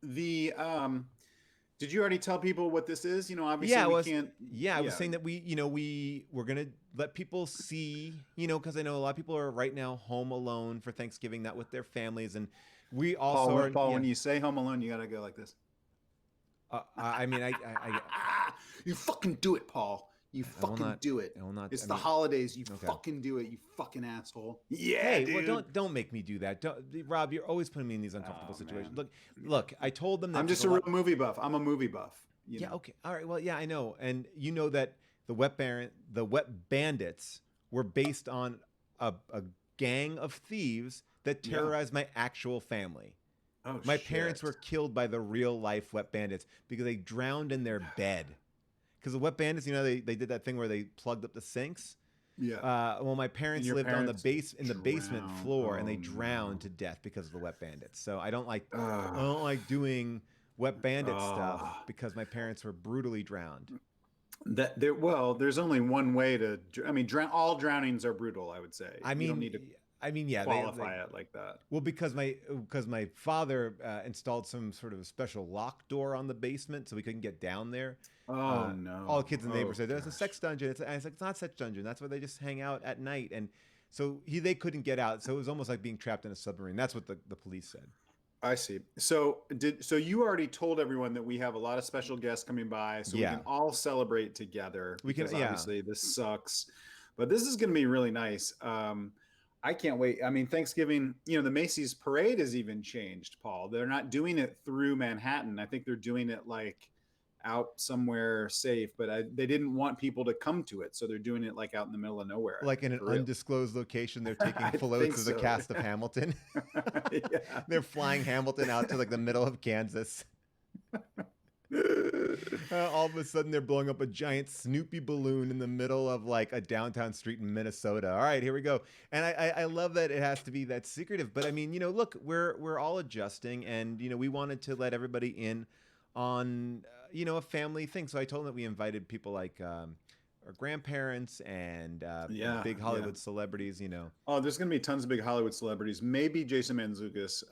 the did you already tell people what this is? Obviously Yeah, it we was. can't. Yeah, I was Yeah. saying that we're gonna let people see, because I know a lot of people are right now home alone for Thanksgiving, not with their families, and we also Paul, are. Paul, Yeah, when you say Home Alone, you gotta go like this. I mean, You fucking do it, Paul. You I will fucking not. do it. I will not. It's I the mean, holidays. You okay. fucking do it. You fucking asshole. Yeah, Hey, well, dude. don't make me do that. Rob, you're always putting me in these uncomfortable Oh situations. man. Look. I told them I'm that there's just a a real lot. movie buff. I'm a movie buff. Yeah, okay. All right. Well, yeah, I know. And you know that the wet bandits were based on a gang of thieves that Yeah. terrorized my actual family. Oh My parents shit. were killed by the real life wet bandits because they drowned in their bed. Because the wet bandits, they did that thing where they plugged up the sinks. Yeah. Well, my And parents your lived on parents in the basement drown. floor, and Oh they drowned to no. death because of the wet bandits. So I Uh, don't like doing wet bandit stuff uh, because my parents were brutally drowned. there's only one way to. I mean, all drownings are brutal. I would say I you don't need to mean, yeah, qualify it like that. well, because my father installed some sort of special lock door on the basement, so we couldn't get down there. Oh All the no. kids in the neighborhood Oh said there's a sex gosh. dungeon. I was like, it's not sex dungeon. That's where they just hang out at night, and so they couldn't get out. So it was almost like being trapped in a submarine. That's what the police said. I see. So you already told everyone that we have a lot of special guests coming by, so we can Yeah, all celebrate together we can. because Yeah, obviously this sucks, but this is going to be really nice. I can't wait. I mean, Thanksgiving, the Macy's parade has even changed, Paul. They're not doing it through Manhattan. I think they're doing it like out somewhere safe, but they didn't want people to come to it, so they're doing it like out in the middle of nowhere. I like in think an for real. undisclosed location, they're taking I think floats of the so. cast of Hamilton. Yeah. They're flying Hamilton out to like the middle of Kansas. All of a sudden, they're blowing up a giant Snoopy balloon in the middle of like a downtown street in Minnesota. All right, here we go. And I love that it has to be that secretive. But I mean, look, we're all adjusting, and we wanted to let everybody in on a family thing. So I told them that we invited people like our grandparents and Yeah, big yeah. Hollywood celebrities. Oh, there's going to be tons of big Hollywood celebrities. Maybe Jason Mantzoukas.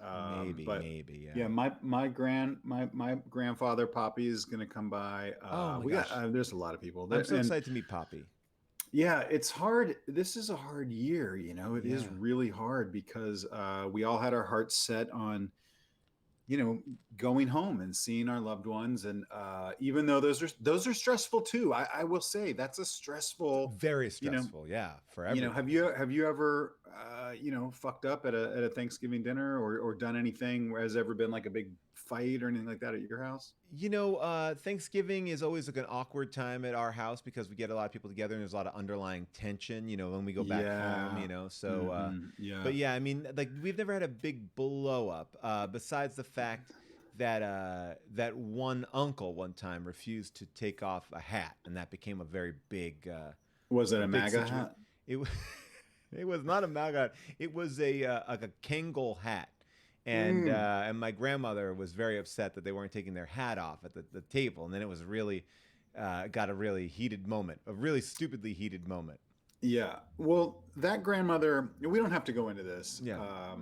But Maybe, yeah, yeah. my grandfather Poppy is going to come by. Oh my We got gosh, there's a lot of people I'm there, so and excited to meet Poppy. yeah, it's hard. This is a hard year. It is Yeah. really hard because we all had our hearts set on going home and seeing our loved ones, and even though those are stressful too. I will say that's a stressful. Very You know, stressful, yeah, for have everybody. you ever fucked up at a Thanksgiving dinner or done anything where has ever been like a big fight or anything like that at your house? Thanksgiving is always like an awkward time at our house because we get a lot of people together and there's a lot of underlying tension, when we go back home, Yeah. but Yeah. yeah, I mean, like we've never had a big blow up, besides the fact that that one uncle one time refused to take off a hat, and that became Was it a a big MAGA situation. hat? It was it was not a MAGA. It was like a Kangol hat. Mm. And my grandmother was very upset that they weren't taking their hat off at the table, and then it was really got a really heated moment, a really stupidly heated moment. Yeah. Well, that grandmother, we don't have to go into this, Yeah,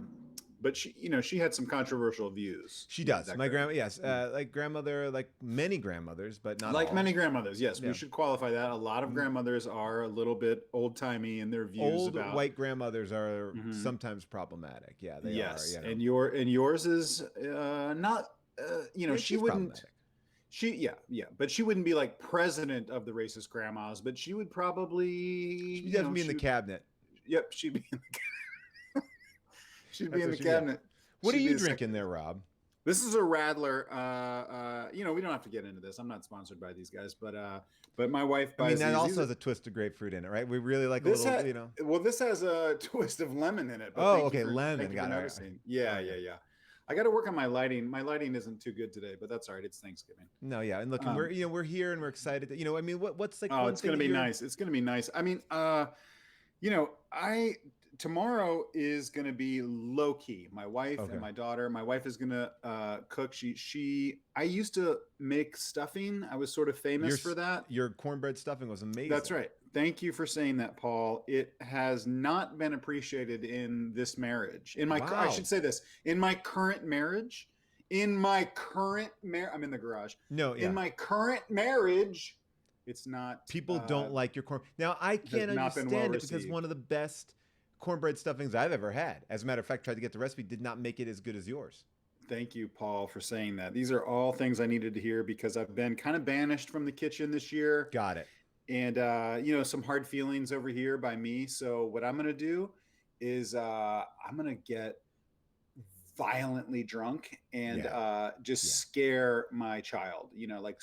but she had some controversial views. she Yeah, does. that My grandma. grandma, yes, like grandmother, like many grandmothers, but not Like all. many grandmothers, yes, we Yeah, should qualify that. A lot of grandmothers are a little bit old timey in their views old about. white grandmothers are Mhm. sometimes problematic. Yeah, they are. Yes, and yours is not. Yeah, She she's wouldn't. problematic. Yeah, but she wouldn't be like president of the racist grandmas. But she would probably, She'd definitely be in the she would. cabinet. Yep, she'd be That's in what the she. Yeah. cabinet. What are She'd be you the drinking secretary. there, Rob? This is a Radler. We don't have to get into this. I'm not sponsored by these guys, but my wife I mean, buys that these. also has a twist of grapefruit in it, right? We really like a This little, ha- this has a twist of lemon in it, but Oh, okay, lemon. thank you for Got it. All right. noticing. Yeah, Okay. yeah, yeah. I got to work on my lighting. My lighting isn't too good today, but that's all right. It's Thanksgiving. No, yeah, and look, and we're Um, we're here and we're excited. I mean, what's like oh, one it's thing gonna that be you're? nice. It's gonna be nice. I mean, I tomorrow is going to be low key. My wife and Okay. my daughter. My wife is going to cook. I used to make stuffing. I was sort of Your famous for that. your cornbread stuffing was That's amazing. right. Thank you for saying that, Paul. It has not been appreciated in this marriage. I Wow. should say this in my current marriage. in my current I'm in the garage. No, In yeah. my current marriage, it's not People don't like your corn. Now, I has can't not been well understand it because received. one of the best cornbread stuffings I've ever had, as a matter of fact, tried to get the recipe, did not make it as good as yours. Thank you, Paul, for saying that. These are all things I needed to hear because I've been kind of banished from the kitchen this year, Got it. and some hard feelings over here by me. So what I'm gonna do is I'm gonna get violently drunk and Yeah. just Yeah. scare my child. Like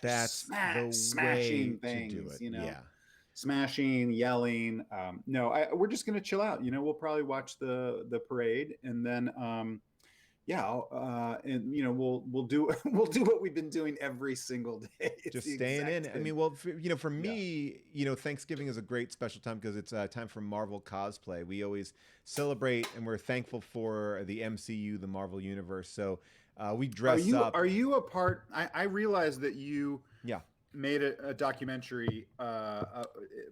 That's the way smashing to do things. it. Yeah. Smashing, yelling. No, we're just gonna chill out. We'll probably watch the parade, and then and we'll do we'll do what we've been doing every single day. It's Just the staying exact in. I same. mean, well, for Yeah. me, Thanksgiving is a great special time because it's a time for Marvel cosplay. We always celebrate and we're thankful for the MCU, the Marvel Universe. So we Are dress you up. are you a part? I realize that you Yeah, made a documentary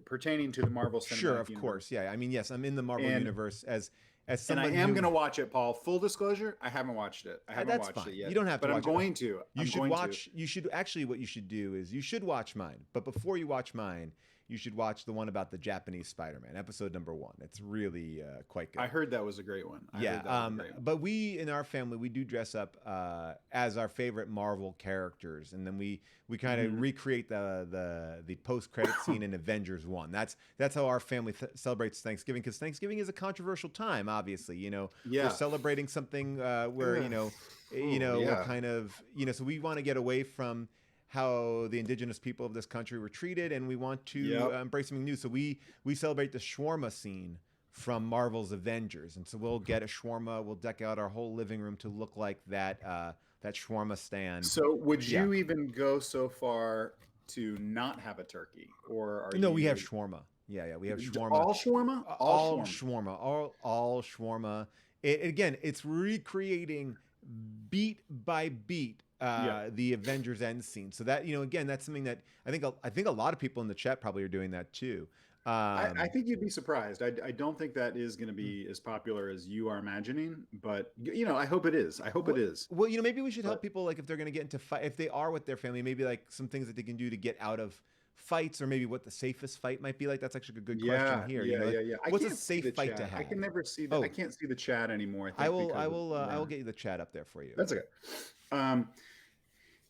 pertaining to the Marvel sure, Cinematic of Universe, course. Yeah, I mean, yes, I'm in the Marvel and Universe as and I someone am who. going to watch it, Paul. Full disclosure, I haven't watched it. I haven't That's watched it fine. You yet, don't have to but I'm watch it. going to. You I'm should going to. watch. You should actually. What you should do is you should watch mine. But before you watch mine, you should watch the one about the Japanese Spider-Man, episode #1. It's really quite good. I heard that was a great one. I Yeah, heard that was a great one. but we in our family we do dress up as our favorite Marvel characters, and then we kind of Mhm. recreate the post credit scene in Avengers 1. That's how our family celebrates Thanksgiving because Thanksgiving is a controversial time. Obviously, we're Yeah. celebrating something where Ugh. we're Yeah. kind of so we want to get away from how the indigenous people of this country were treated, and we want to Yep. embrace something new. So we celebrate the shawarma scene from Marvel's Avengers, and so we'll get a shawarma. We'll deck out our whole living room to look like that shawarma stand. So, would Yeah. you even go so far to not have a turkey, or are No, we have you shawarma. Yeah, we have shawarma. all shawarma? All All shawarma. shawarma. All shawarma. Again, it's recreating beat by beat Yeah. the Avengers end scene. So that again, that's something that I think a lot of people in the chat probably are doing that too. I think you'd be surprised. I don't think that is going to be as popular as you are imagining, but I hope it is. I hope it is. Well, maybe we should help But people like if they're going to get into fight, if they are with their family, maybe like some things that they can do to get out of fights, or maybe what the safest fight might be like. That's actually a good question yeah, here. yeah, yeah, yeah. I What's a can't see the safe fight to chat. I have? can never see the. I Oh, can't see the chat anymore. I I think will, I because of, will, I yeah. will get you the chat up there for you. That's okay. Um,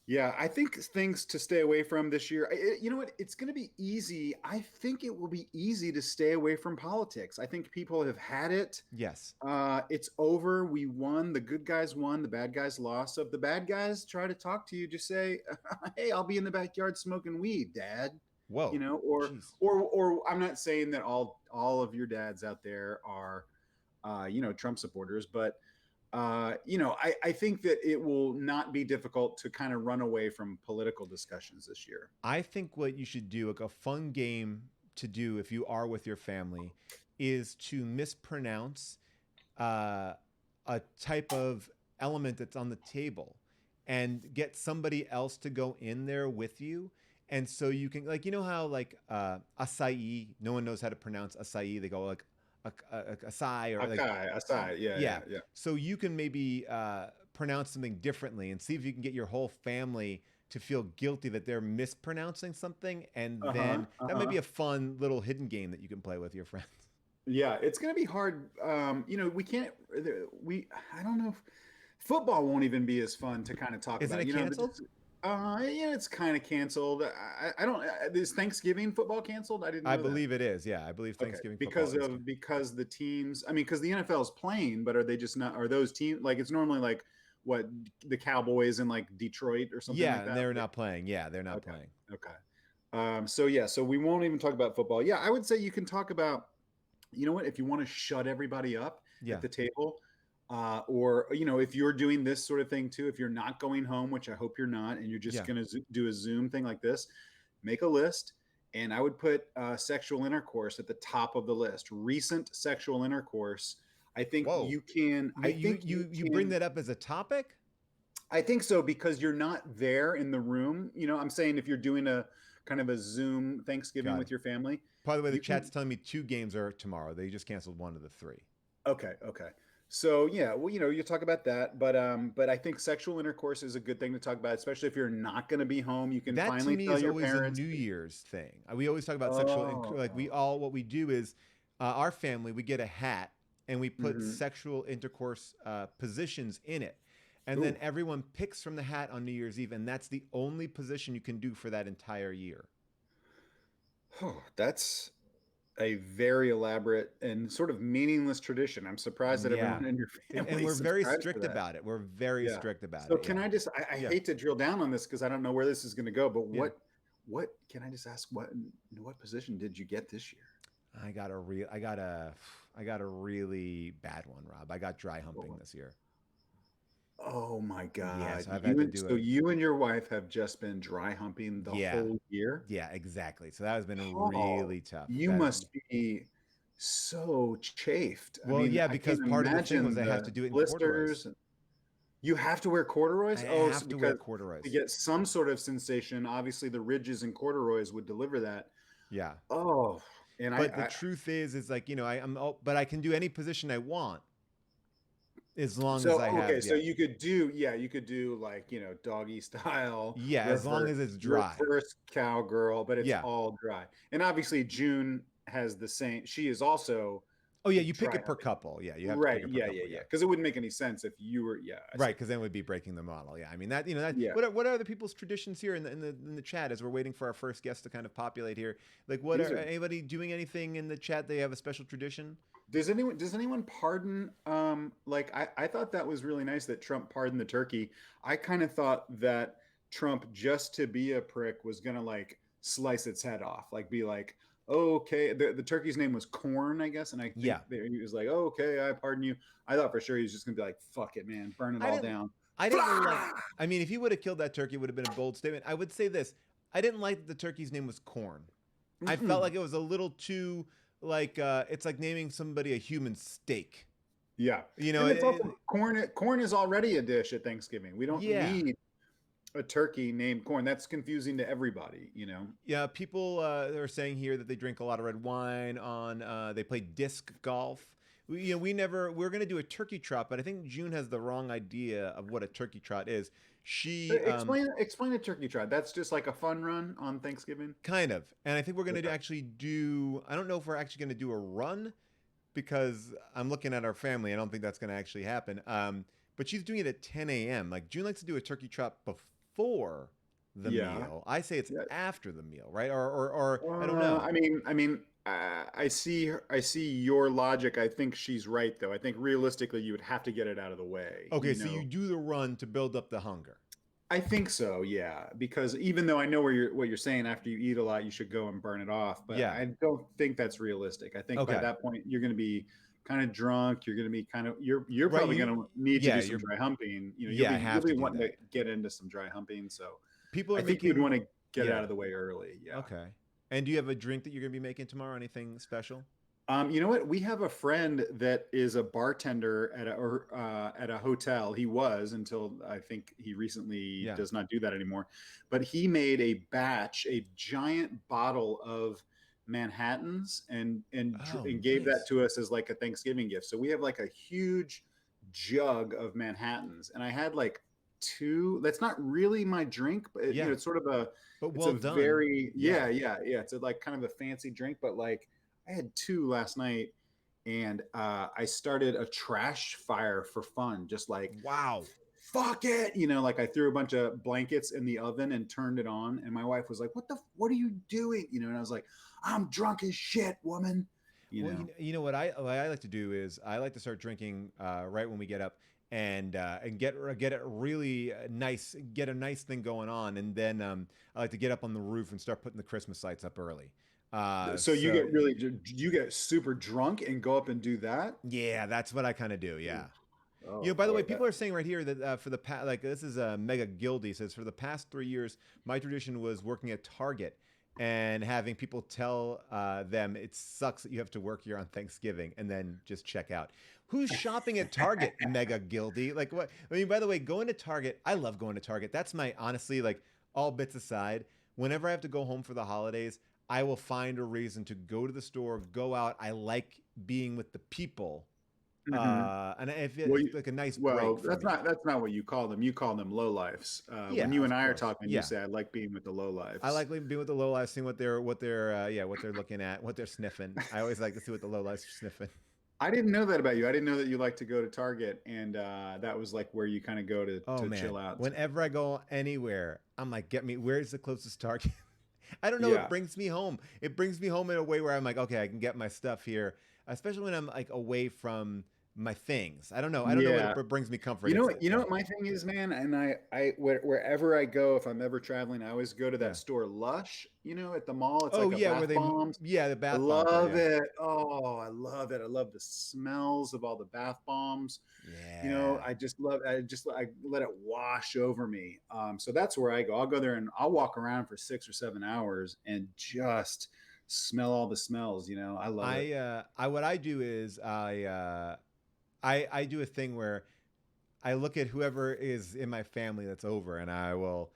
Yeah, I think things to stay away from this year. You know what? It's going to be easy. I think it will be easy to stay away from politics. I think people have had it. Yes. It's over. We won. The good guys won. The bad guys lost. So if the bad guys try to talk to you, just say, "Hey, I'll be in the backyard smoking weed, Dad." Whoa. Or Jeez. I'm not saying that all of your dads out there are, Trump supporters, but I think that it will not be difficult to kind of run away from political discussions this year. I think what you should do, like a fun game to do if you are with your family, is to mispronounce uh, a type of element that's on the table and get somebody else to go in there with you. And so you can, like, how, like, acai, no one knows how to pronounce acai. They go like acai or like, Aside, yeah, yeah. yeah, yeah. So you can maybe pronounce something differently and see if you can get your whole family to feel guilty that they're mispronouncing something. And then that might be a fun little hidden game that you can play with your friends. Yeah, it's going to be hard. We can't. I don't know if football won't even be as fun to kind of talk Isn't about. it canceled? Yeah, it's kind of canceled. I don't. Is Thanksgiving football canceled? I didn't I know that. believe it is. Yeah, I believe Okay, Thanksgiving football is canceled. because the teams. I mean, because the NFL is playing, but are they just not? Are those teams like it's normally like what the Cowboys in like Detroit or something Yeah, like and that? they're not playing. Yeah, they're not Okay, playing. okay. So we won't even talk about football. Yeah, I would say you can talk about. You know what? If you want to shut everybody up Yeah. at the table, or if you're doing this sort of thing too, if you're not going home, which I hope you're not, and you're just Yeah. going to do a Zoom thing like this, make a list, and I would put sexual intercourse at the top of the list. Recent sexual intercourse. I think Whoa. you can. I think You bring that up as a topic? I think so because you're not there in the room. I'm saying if you're doing a kind of a Zoom Thanksgiving Got it. with your family. By the way, the You can. chat's telling me 2 games are tomorrow. They just canceled 1 of the 3. Okay. So yeah, well, you talk about that, but I think sexual intercourse is a good thing to talk about, especially if you're not going to be home. You can That to finally me tell is your always a parents. New Year's thing. We always talk about sexual, like Oh, what we do is our family, we get a hat and we put mm-hmm. sexual intercourse positions in it. And then Ooh, everyone picks from the hat on New Year's Eve, and that's the only position you can do for that entire year. oh, that's a very elaborate and sort of meaningless tradition. I'm surprised that Yeah. everyone in your And family we're very subscribes to strict that. about it. We're very Yeah. strict about So it. can Yeah. I just I Yeah. hate to drill down on this because I don't know where this is going to go, but Yeah. what can I just ask what position did you get this year? I got a really bad one, Rob. I got dry humping Oh, this year. oh my Yes, God. I've had to do So it. you and your wife have just been dry humping the Yeah. whole year? Yeah, exactly. So that has been Paul, really tough. you That must be so chafed. I Well, mean, yeah, I because can't part of the thing was imagine I have to the do it in corduroys. blisters. You have to wear I corduroys? Oh, so have to wear because to corduroys. get some sort of sensation, obviously the ridges and corduroys would deliver that. Yeah. Oh, and But the truth is like, but I can do any position I want as long as so I okay, have, so yeah. you could do like, doggy style, Yeah, as long as it's dry. reverse cowgirl, but it's Yeah. all dry. And obviously June has the same, she is also Oh yeah, you pick dry it per humping. couple. Yeah, you have to pick Right. it per Yeah, yeah, couple, yeah. yeah. Because it wouldn't make any sense if you were, yeah, I Right, see. because then we'd be breaking the model. Yeah, I mean that Yeah. what are other people's traditions here in the chat as we're waiting for our first guest to kind of populate here? Like, what These are are anybody doing anything in the chat? They have a special tradition. does anyone pardon like I thought that was really nice that Trump pardoned the turkey. I kind of thought that Trump, just to be a prick, was gonna like slice its head off, like be like, oh, okay, the turkey's name was Corn, I guess, and I think Yeah, that he was like, oh, okay, I pardon you. I thought for sure he was just gonna be like, fuck it, man, burn it I all didn't down. I didn't like. Flah! I mean, if he would have killed that turkey, it would have been a bold statement. I would say this: I didn't like that the turkey's name was Corn. I felt Mm-mm. like it was a little too like it's like naming somebody a human steak. Yeah, You know, and it's also corn. Corn is already a dish at Thanksgiving. We don't yeah. need a turkey named Corn. That's confusing to everybody. Yeah, people are saying here that they drink a lot of red wine. They play disc golf. We're going to do a turkey trot, but I think June has the wrong idea of what a turkey trot is. She Explain a turkey trot. That's just like a fun run on Thanksgiving. kind of, and I think we're going to Okay. actually do. I don't know if we're actually going to do a run because I'm looking at our family. I don't think that's going to actually happen. But she's doing it at 10 a.m. Like June likes to do a turkey trot before the Yeah. meal. I say it's Yeah. after the meal, right? Or I don't know. I see your logic. I think she's right, though. I think realistically, you would have to get it out of the way. Okay, so you do the run to build up the hunger. I think so, yeah. Because even though I know what you're saying, after you eat a lot, you should go and burn it off. But Yeah. I don't think that's realistic. I think by Okay. that point you're going to be kind of drunk. You're going to be kind of you're Right. probably going to need to Yeah. do some dry humping. You'll Yeah. I be have to do wanting to that. get into some dry humping. So People I are think you'd making. want to get it out Yeah. of the way early. Yeah. Okay. And do you have a drink that you're gonna be making tomorrow? Anything special? You know what? We have a friend that is a bartender at a hotel. He was until I think he recently Yeah. does not do that anymore. But he made a giant bottle of Manhattans Oh, and gave that nice. to us as like a Thanksgiving gift. So we have like a huge jug of Manhattans, and I had like two. That's not really my drink, but Yeah. it's sort of a But it's well a done. very Yeah. yeah. It's a, like kind of a fancy drink, but like I had two last night, and I started a trash fire for fun, just like Wow. fuck it, like I threw a bunch of blankets in the oven and turned it on, and my wife was like, what are you doing?" And I was like, "I'm drunk as shit, woman." You Well, know. what I like to do is I like to start drinking right when we get up and get it really nice, get a nice thing going on, and then I like to get up on the roof and start putting the Christmas lights up early. So So you get super drunk and go up and do that? yeah, that's what I kind of do. Yeah. Oh By the way, boy, people are saying right here that for the past, like this is Mega Gildy says for the past 3 years, my tradition was working at Target and having people tell them it sucks that you have to work here on Thanksgiving and then just check out. Who's shopping at Target, Mega Gildy? Like what? I mean, by the way, going to Target, I love going to Target. That's my honestly, like all bits aside, whenever I have to go home for the holidays, I will find a reason to go to the store, go out. I like being with the people Hmm. And if Well, it's like a nice break well, for me. that's not what you call them. You call them lowlifes. When Yeah, you and of I are course. talking, you Yeah. say, "I like being with the I lowlifes." like being with the low lives, seeing what they're looking at, what they're sniffing. I always like to see what the low lives are sniffing. I didn't know that about you. I didn't know that you like to go to Target, and that was like where you kind of go Oh to man, chill out. whenever I go anywhere, I'm like, get me. Where's the closest Target? I don't know. It Yeah, brings me home. It brings me home in a way where I'm like, okay, I can get my stuff here, especially when I'm like away from my things. I don't know. I don't know what yeah. it brings me comfort. You know It's what? You know what my thing is, man. And wherever I go, if I'm ever traveling, I always go to yeah. that store, Lush. You know, at the mall, it's Oh like a yeah, where bath they bombs. yeah the I bath bombs are love yeah it. Oh, I love it. I love the smells of all the bath bombs. You know, yeah. I let it wash over me. So that's where I go. I'll go there and I'll walk around for 6 or 7 hours and just smell all the smells. You know, I love it. I what I do is I do a thing where I look at whoever is in my family that's over, and I will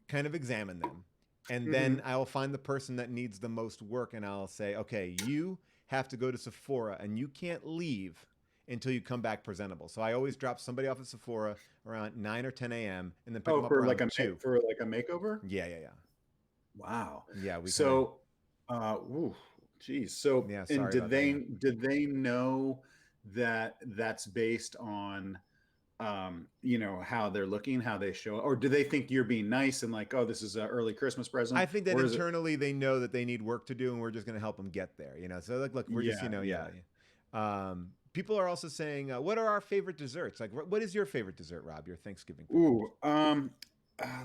kind of examine them. And then Hmm. I will find the person that needs the most work and I'll say, okay, you have to go to Sephora and you can't leave until you come back presentable. So I always drop somebody off at Sephora around 9 or 10 a.m. and then pick Oh, them up around 2. for like a makeover. Yeah, yeah, yeah. Wow. Yeah, we kind of, So, ooh, geez. So, yeah, and sorry about that. Yeah. did they know that that's based on, you know, how they're looking, how they show, or do they think you're being nice and like, oh, this is an early Christmas I present, think that or is it? internally they know that they need work to do and we're just going to help them get there, you know? So like, look, we're just, Yeah, yeah. yeah. People are also saying, what are our favorite desserts? Like, what is your favorite dessert, Rob, your Thanksgiving favorite Ooh, dessert?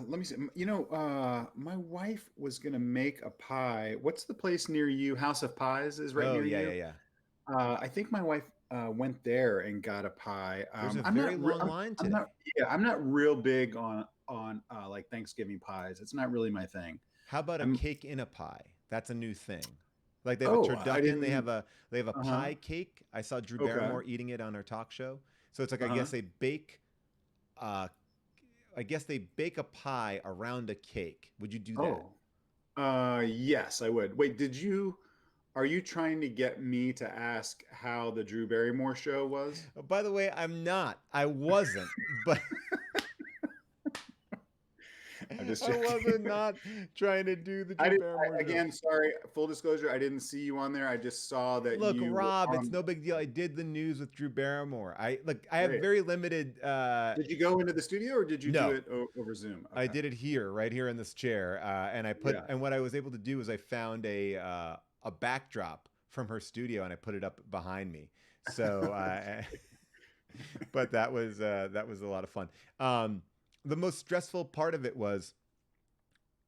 let me see. You know, my wife was gonna make a pie. What's the place near you? House of Pies is right Oh, near yeah, yeah, you. yeah. I think my wife went there and got a pie. There's a very long line I'm not, today. yeah, I'm not real big on like Thanksgiving pies. It's not really my thing. How about a I'm cake in a pie? That's a new thing. Like they have a oh, I turducken, didn't. they have a Uh-huh. pie cake. I saw Drew Okay. Barrymore eating it on her talk show. So it's like Uh-huh. uh I guess they bake a pie around a cake. Would you do that? Oh. Yes, I would. Wait, are you trying to get me to ask how the Drew Barrymore show was? By the way, I'm not. I wasn't, but I'm just I joking. wasn't not trying to do the I Drew didn't. Barrymore show. Again, sorry. Full disclosure, I didn't see you on there. I just saw that Look, you were Rob, it's on. no big deal. I did the news with Drew Barrymore. I have Great. very limited Did you go into the studio or did you do no. it over Zoom? I Okay. did it here, right here in this chair, and Yeah. what I was able to do is I found a backdrop from her studio and I put it up behind me. So, but that was a lot of fun. Um, the most stressful part of it was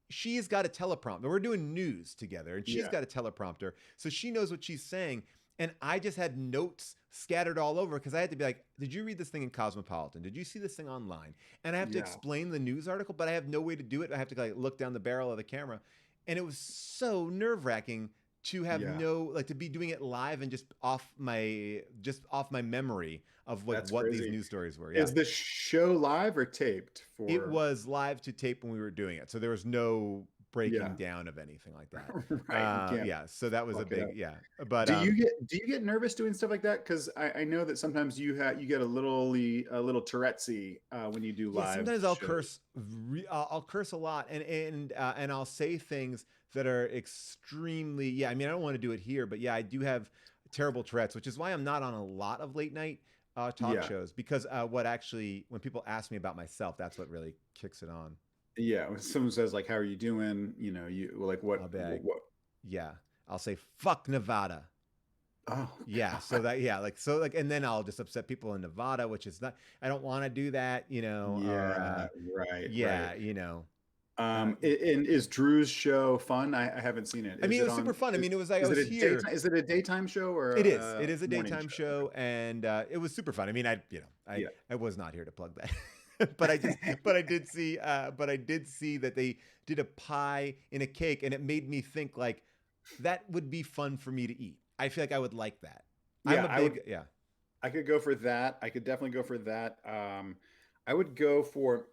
she's got a teleprompter. We're doing news together, and she's Yeah. got a teleprompter, so she knows what she's saying. And I just had notes scattered all over because I had to be like, "Did you read this thing in Cosmopolitan? Did you see this thing online?" And I have to Yeah. explain the news article, but I have no way to do it. I have to like look down the barrel of the camera, and it was so nerve wracking to have Yeah. no like to be doing it live and just off my memory of like That's what these crazy. neuz stories were. Yeah, Is the show live or taped it for? was live to tape when we were doing it, so there was no breaking Yeah. down of anything like that. Right. You can't Yeah, so that was a fuck it up. big yeah. But Do you get nervous doing stuff like that? Because I know that sometimes you get a little Tourettesy when you do yeah, live sometimes shows. I'll curse a lot, and I'll say things that are extremely yeah. I mean, I don't want to do it here, but yeah, I do have terrible Tourette's, which is why I'm not on a lot of late night talk Yeah. shows because what actually when people ask me about myself, that's what really kicks it on. Yeah. When someone says like, "How are you doing?" You know, you like I'll be like, what? yeah, I'll say fuck Nevada. Oh Yeah, so God. that yeah, like so like and then I'll just upset people in Nevada, which is not I don't want to do that, you know, or Yeah. Right. Right. yeah, you know. Uh And is Drew's show fun? I haven't seen it. I Is mean, it it was super on? fun. I mean, it was like I Is it was a here. daytime? Is it a daytime show or It is. a It is a morning daytime show? show Okay. and it was super fun. I mean, Yeah. I was not here to plug that. But I did see that they did a pie in a cake and it made me think like that would be fun for me to eat. I feel like I would like that. I'm Yeah. a big yeah. I could go for that. I could definitely go for that. I would go for.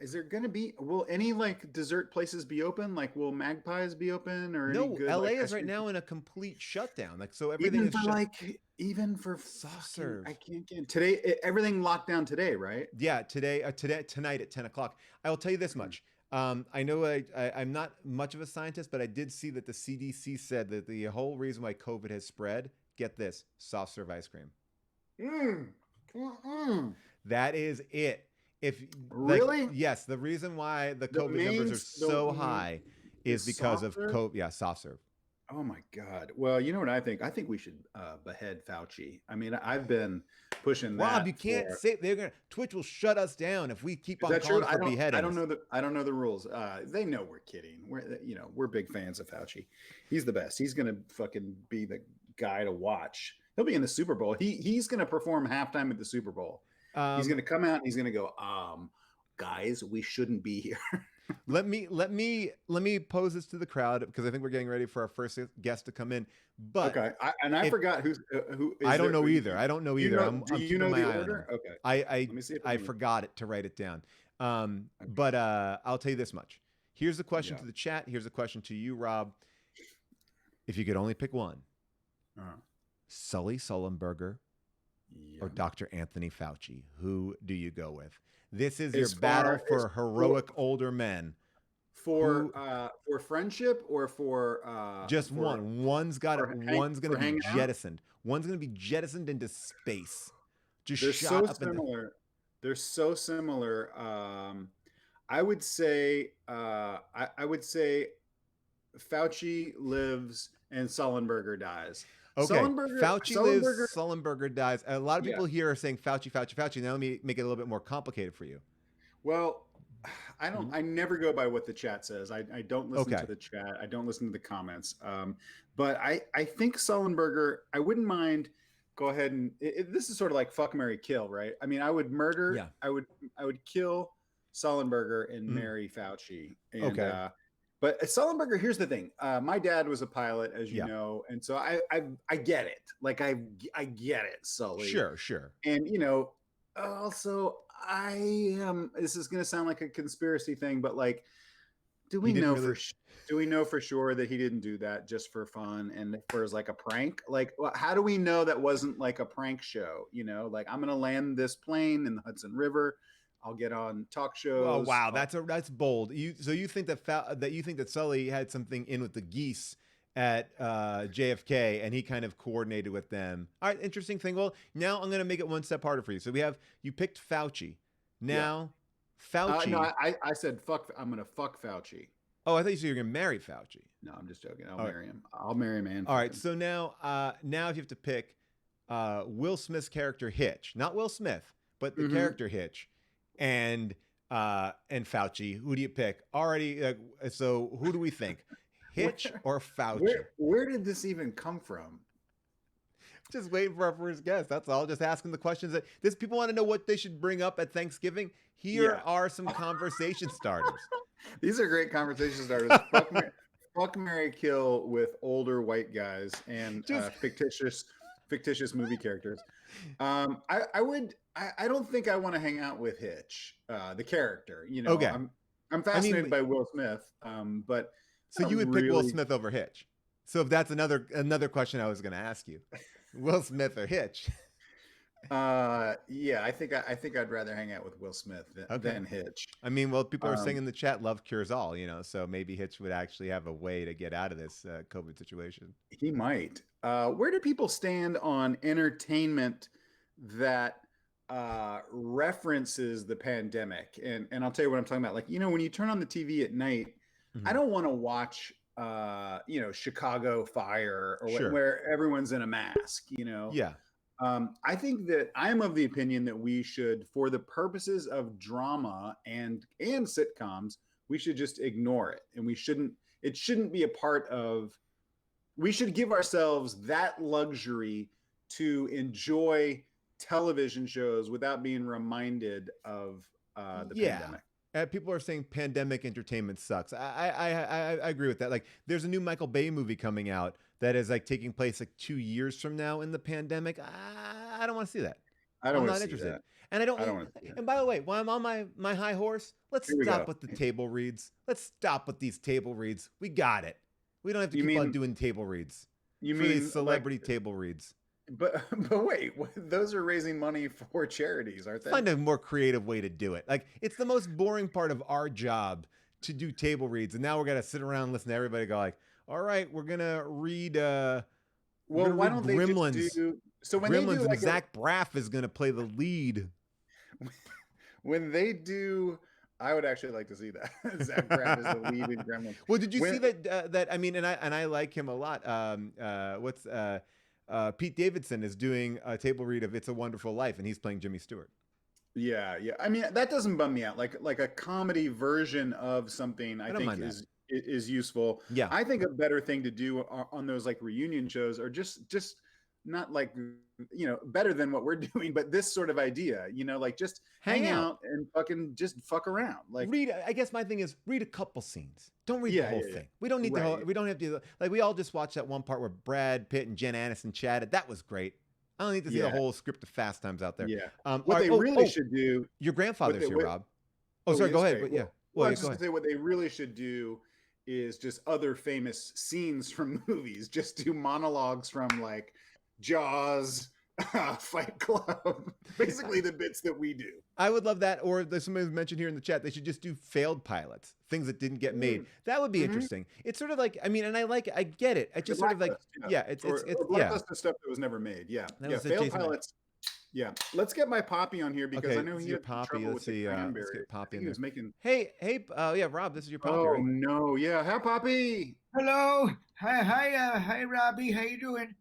Is there going to be? Will any like dessert places be open? Like, will Magpies be open or any No, good like LA is ice right cream? now in a complete shutdown. Like so everything is shut. Even for Soft fucking, I serve. can't get today. Everything locked down today, right? Yeah, tonight at 10 o'clock. I will tell you this Mm. much. I know I'm not much of a scientist, but I did see that the CDC said that the whole reason why COVID has spread, get this, soft serve ice cream. Mm. Mm-mm. That is it. If like Really? yes, the reason why the The COVID numbers main are the so high is is because soft of serve. COVID. Yeah, soft serve. Oh my God. Well, you know what I think? I think we should behead Fauci. I mean, I've been pushing Rob, you that can't for. say they're gonna. Twitch will shut us down if we keep Is on that true? calling for I don't beheadings. know I don't know the rules. They know we're kidding. We're big fans of Fauci. He's the best. He's gonna fucking be the guy to watch. He'll be in the Super Bowl. He's gonna perform halftime at the Super Bowl. He's Um, gonna come out and he's gonna go, guys, we shouldn't be here. let me pose this to the crowd because I think we're getting ready for our first guest to come in. But Okay. I if forgot who I is don't there. know either, I don't know either. I'm Do I'm you keeping know my the eye on them. order? Okay. I Let me see if I I can. forgot it to write it down. Okay. But I'll tell you this much. Here's the question Yeah. to the chat. Here's a question to you, Rob. If you could only pick one, Uh, Sully Sullenberger or yeah. Dr. Anthony Fauci, who do you go with? This is your As battle far as for heroic older men. Who for friendship or just one. One's got it. One's going to for be hanging out. jettisoned. One's going to be jettisoned into space. Just They're so shot up into. similar. They're so similar. I would say I would say Fauci lives and Sullenberger dies. Okay, Fauci lives, Sullenberger, Sullenberger dies. A lot of yeah. people here are saying Fauci, Fauci, Fauci. Now let me make it a little bit more complicated for you. Well, I never go by what the chat says. I don't listen to Okay, the chat. I don't listen to the comments. But I think Sullenberger, I wouldn't mind go ahead and this is sort of like fuck Mary kill, right? I mean, yeah. I would kill Sullenberger and Mhm. marry Fauci. And Okay, but Sullenberger, here's the thing. My dad was a pilot, as you yeah. know, and so I get it. Like I get it, Sully. Sure, sure. And also I am. This is going to sound like a conspiracy thing, but like, do He we didn't know really. do we know for sure that he didn't do that just for fun and for as like a prank? Like, how do we know that wasn't like a prank show? Like I'm going to land this plane in the Hudson River. I'll get on talk Oh shows. wow, that's bold. You think that you think that Sully had something in with the geese at JFK and he kind of coordinated with them. All right, interesting thing. Well, now I'm going to make it one step harder for you. So you picked Fauci. Yeah. Now No, Fauci. I said fuck. I'm going to fuck Fauci. Oh, I thought you said you were going to marry Fauci. No, I'm just joking. I'll All right. marry him. I'll marry him and All fuck right. him. So now if you have to pick Will Smith's character Hitch, not Will Smith, but the Mm-hmm. character Hitch, and Fauci, who do you pick? Already, so who do we think? Hitch or Fauci? Where did this even come from? Just waiting for our first guest. That's all. Just asking the questions that this people want to know what they should bring up at Thanksgiving. Here Yeah. are some conversation starters. These are great conversation starters. Fuck Mary Kill with older white guys and Just fictitious movie characters. I don't think I want to hang out with Hitch, the character. okay. I'm I mean, fascinated by Will Smith, but I so you don't would pick Will really. Smith over Hitch. So if that's another question I was going to ask you, Will Smith or Hitch? Yeah, I think I'd rather hang out with Will Smith Okay. than Hitch. I mean, well, people are saying Um, in the chat, love cures all, so maybe Hitch would actually have a way to get out of this COVID situation. he might. Where do people stand on entertainment that references the pandemic? And I'll tell you what I'm talking about. Like, when you turn on the TV at night, I Mhm. don't want to watch Chicago Fire or Sure. where everyone's in a mask. Yeah. I think that I'm of the opinion that we should, for the purposes of drama and sitcoms, we should just ignore it, and it shouldn't be a part of. We should give ourselves that luxury to enjoy television shows without being reminded of the Yeah. pandemic. People are saying pandemic entertainment sucks. I agree with that. Like, there's a new Michael Bay movie coming out that is like taking place like 2 years from now in the pandemic. I don't want to see that. I don't I'm want to not see interested. that. And I don't. I don't want to see that. And by the way, while I'm on my high horse, let's Here we stop go. with the table reads. Let's stop with these table reads. We got it. We don't have to You keep on mean doing table reads you for these mean like celebrity table reads. but wait, those are raising money for charities, aren't they? Find a more creative way to do it. Like it's the most boring part of our job to do table reads, and now we're gonna sit around and listen to everybody go like, "All right, we're gonna read. We're Well, gonna why read don't they just Gremlins. do so when they Gremlins, do and like a Zach Braff is gonna play the lead." when they do I would actually like to see that. Zach Braff is the lead in Gremlins. Well, did you see When that? I mean, and I like him a lot. What's Pete Davidson is doing a table read of "It's a Wonderful Life," and he's playing Jimmy Stewart. yeah, yeah. I mean, that doesn't bum me out. Like a comedy version of something I I don't think mind that. is useful. Yeah, I think a better thing to do on those like reunion shows or just not like better than what we're doing, but this sort of idea, like just hang hang out. out and fucking just fuck around. Like Read. I guess my thing is read a couple scenes. Don't read the yeah, whole yeah, yeah. thing. We don't need the whole. Right. We don't have to like. We all just watched that one part where Brad Pitt and Jen Aniston chatted. That was great. I don't need to see the Yeah. whole script of Fast Times out there. Yeah. All What right. they Oh, really should do your grandfather's here, what Rob. Oh, oh, sorry. he Go is ahead. great. But yeah. Well, I Well, yeah, was go just ahead. gonna say what they really should do is just other famous scenes from movies. Just do monologues from like Jaws, Fight Club, basically the bits that we do. I would love that. Or there's somebody mentioned here in the chat, they should just do failed pilots, things that didn't get made. That would be Mm-hmm. interesting. It's sort of like, I mean, and I like it. I get it. It's just sort of like, yeah, it's or yeah. blacklist stuff that was never made. Yeah, That yeah. was Failed Jason. pilots. Yeah, let's get my Poppy on here because Okay, I know this is he your had some Poppy. trouble Let's with the see. cranberry. Let's get I Poppy think in he there. was making. Hey, yeah, Rob, this is your Poppy. Oh Right? no, yeah. Hi, Poppy. Hello. Hi, Robbie. How you doing?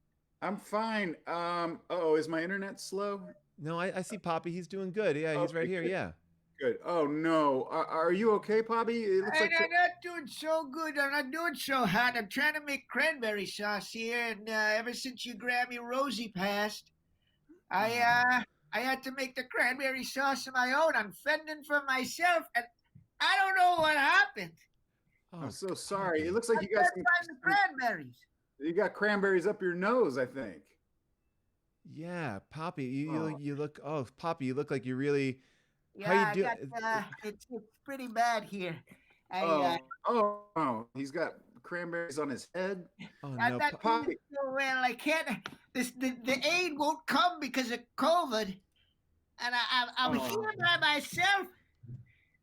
I'm fine. Oh, is my internet slow? No, I see Poppy. He's doing good. Yeah, he's right Okay, here. good. Yeah. Good. Oh no, are you okay, Poppy? It looks like I'm not doing so good. I'm not doing so hot. I'm trying to make cranberry sauce here, and ever since your Grammy Rosie passed, I had to make the cranberry sauce of my own. I'm fending for myself, and I don't know what happened. Oh, I'm so sorry. Poppy. It looks like I you got can't find the cranberries. you got cranberries up your nose, I think. Yeah, Poppy, Oh. you look. Oh, Poppy, you look like you really. Yeah, How you I doing? got. It's pretty bad here. Oh, he's got cranberries on his head. Oh I'm no, not Poppy. doing so well. I can't. The aid won't come because of COVID, and I'm Oh. here by myself.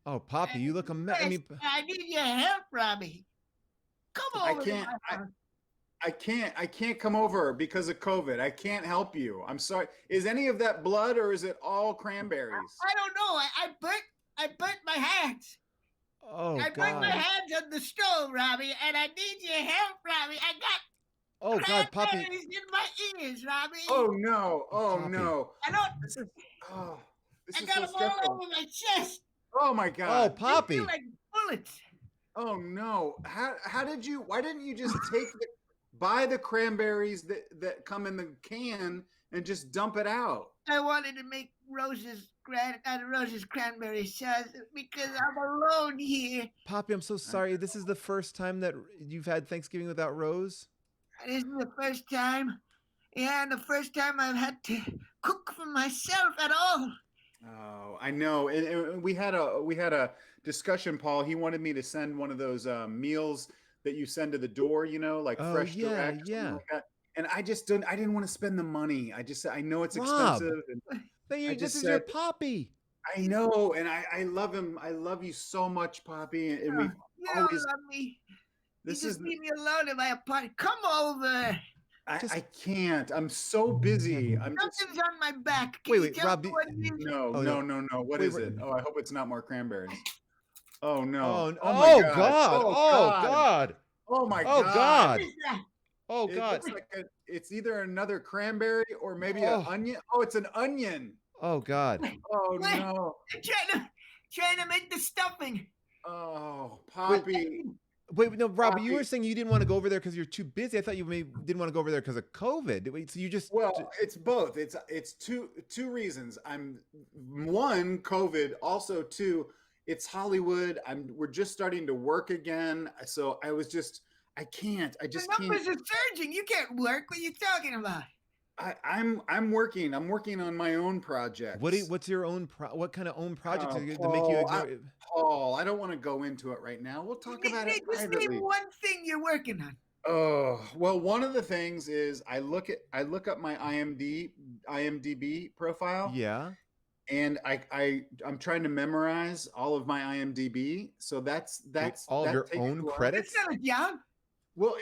Oh, Poppy, you look a mess. I mean, I need your help, Robbie. Come I over. to can't- my house. I can't come over because of COVID. I can't help you. I'm sorry. Is any of that blood or is it all cranberries? I don't know. I burnt my hands. oh I burnt my God. hands on the stove, Robbie, and I need your help, Robbie. I got Oh God, Poppy. cranberries in my ears, Robbie. Oh no. Oh Poppy. no. I don't. This is oh this I is got so them all stressful. over my chest. Oh my Oh, god. They Poppy. feel like bullets. Oh no. How did you why didn't you just buy the cranberries that come in the can and just dump it out? I wanted to make Rose's cranberry sauce because I'm alone here. Poppy, I'm so sorry. This is the first time that you've had Thanksgiving without Rose. This is the first time. Yeah, and the first time I've had to cook for myself at all. Oh, I know. And we had a discussion, Paul. He wanted me to send one of those meals that you send to the door, like Oh, fresh yeah, direct, or something yeah. like that. And I didn't want to spend the money. I know it's Rob. expensive. And I This just is your said- Poppy. I know, and I love him. I love you so much, Poppy. And we You don't always love me. this you is just leave me alone in my apartment. Come over. I Just- can't. I'm so busy. I'm just Something's on my back. Can Wait, you wait, tell Rob, me what it is? no. Oh, No. What Wait, is wait. it? Oh, I hope it's not more cranberries. Oh no. Oh, my oh God. God. Oh Oh God. God. Oh my Oh, God. God. What is that? Oh It God. looks like it's either another cranberry or maybe Oh. an onion. Oh, it's an onion. Oh God. Oh What? no. I'm trying to make the stuffing. Oh, Poppy. Wait, no, Robbie, you Poppy. were saying you didn't want to go over there because you're too busy. I thought you maybe didn't want to go over there because of COVID. Wait, so you just Well, it's both. It's two reasons. One, COVID. Also, two, it's Hollywood. We're just starting to work again. So I can't. I The just can't. numbers are surging. You can't work. What are you talking about? I'm working on my own projects. What's your own what kind of own project to make you Paul, ignore? Paul, I don't want to go into it right now. We'll talk about it Just privately. name one thing you're working on. Oh, well, one of the things is I look up my IMDb profile. Yeah. And I'm trying to memorize all of my IMDb. So that's all of your own credits. That's not a job. Well,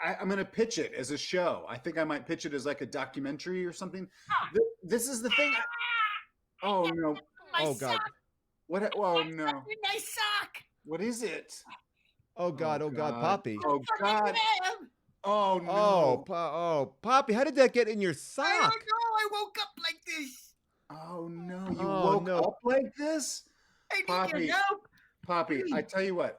I'm going to pitch it as a show. I think I might pitch it as like a documentary or something. This is the thing. Oh no! Oh God! What? Oh no! My sock. What is it? Oh God! Oh God! Poppy! Oh God! Oh no! Poppy! How did that get in your sock? I don't know. I woke up like this. Oh no! You woke up like this, I need your help. Poppy, I tell you what.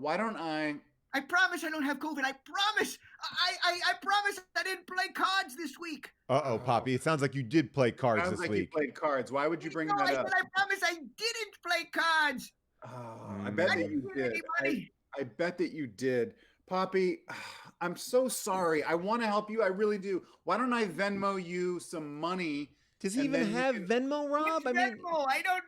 Why don't I? I promise I don't have COVID. I promise. I promise I didn't play cards this week. Poppy! It sounds like you did play cards this week. You played cards. Why would you bring that up? I said I promise I didn't play cards. I bet that you did. I bet that you did. Poppy, I'm so sorry. I want to help you. I really do. Why don't I Venmo you some money? Does he even have Venmo, Rob? I don't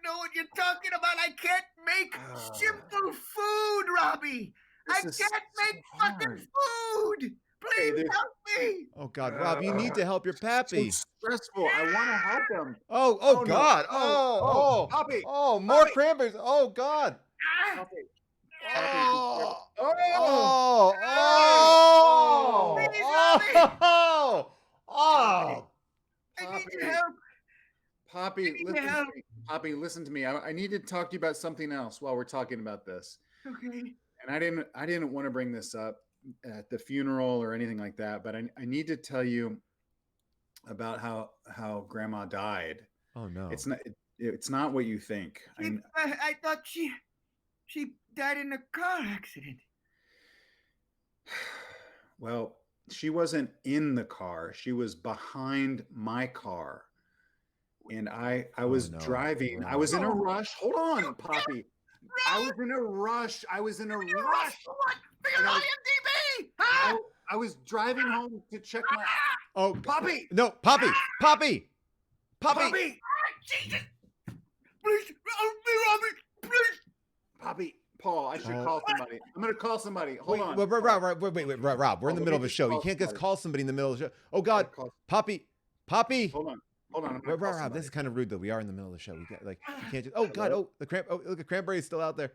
know what you're talking about. I can't make simple food, Robbie. I can't make fucking food. Please help me. Oh God, Rob, you need to help your pappy. It's stressful. I want to help him. Oh God. No. Poppy. Oh, more cranberries. Oh God. Poppy. I need your help. Poppy, listen to me. I need to talk to you about something else while we're talking about this. Okay. And I didn't want to bring this up at the funeral or anything like that, but I need to tell you about how Grandma died. Oh no. It's not what you think. I thought she died in a car accident. Well, she wasn't in the car. She was behind my car. And I was driving. I was in a rush. Hold on, Poppy. I was in a rush. What? For your IMDb? Huh? I was driving home to check my... Oh, Poppy! No, Poppy! Poppy! Jesus! Please, help me, Robbie! Please! Poppy, Paul, I should call somebody. I'm going to call somebody. Hold on. Wait, Rob, we're in the middle of a show. You can't just call somebody in the middle of the show. Oh God, Poppy! Hold on. Rob, this is kind of rude though. We are in the middle of the show. We got you can't just. Oh God, look, the cranberry's still out there.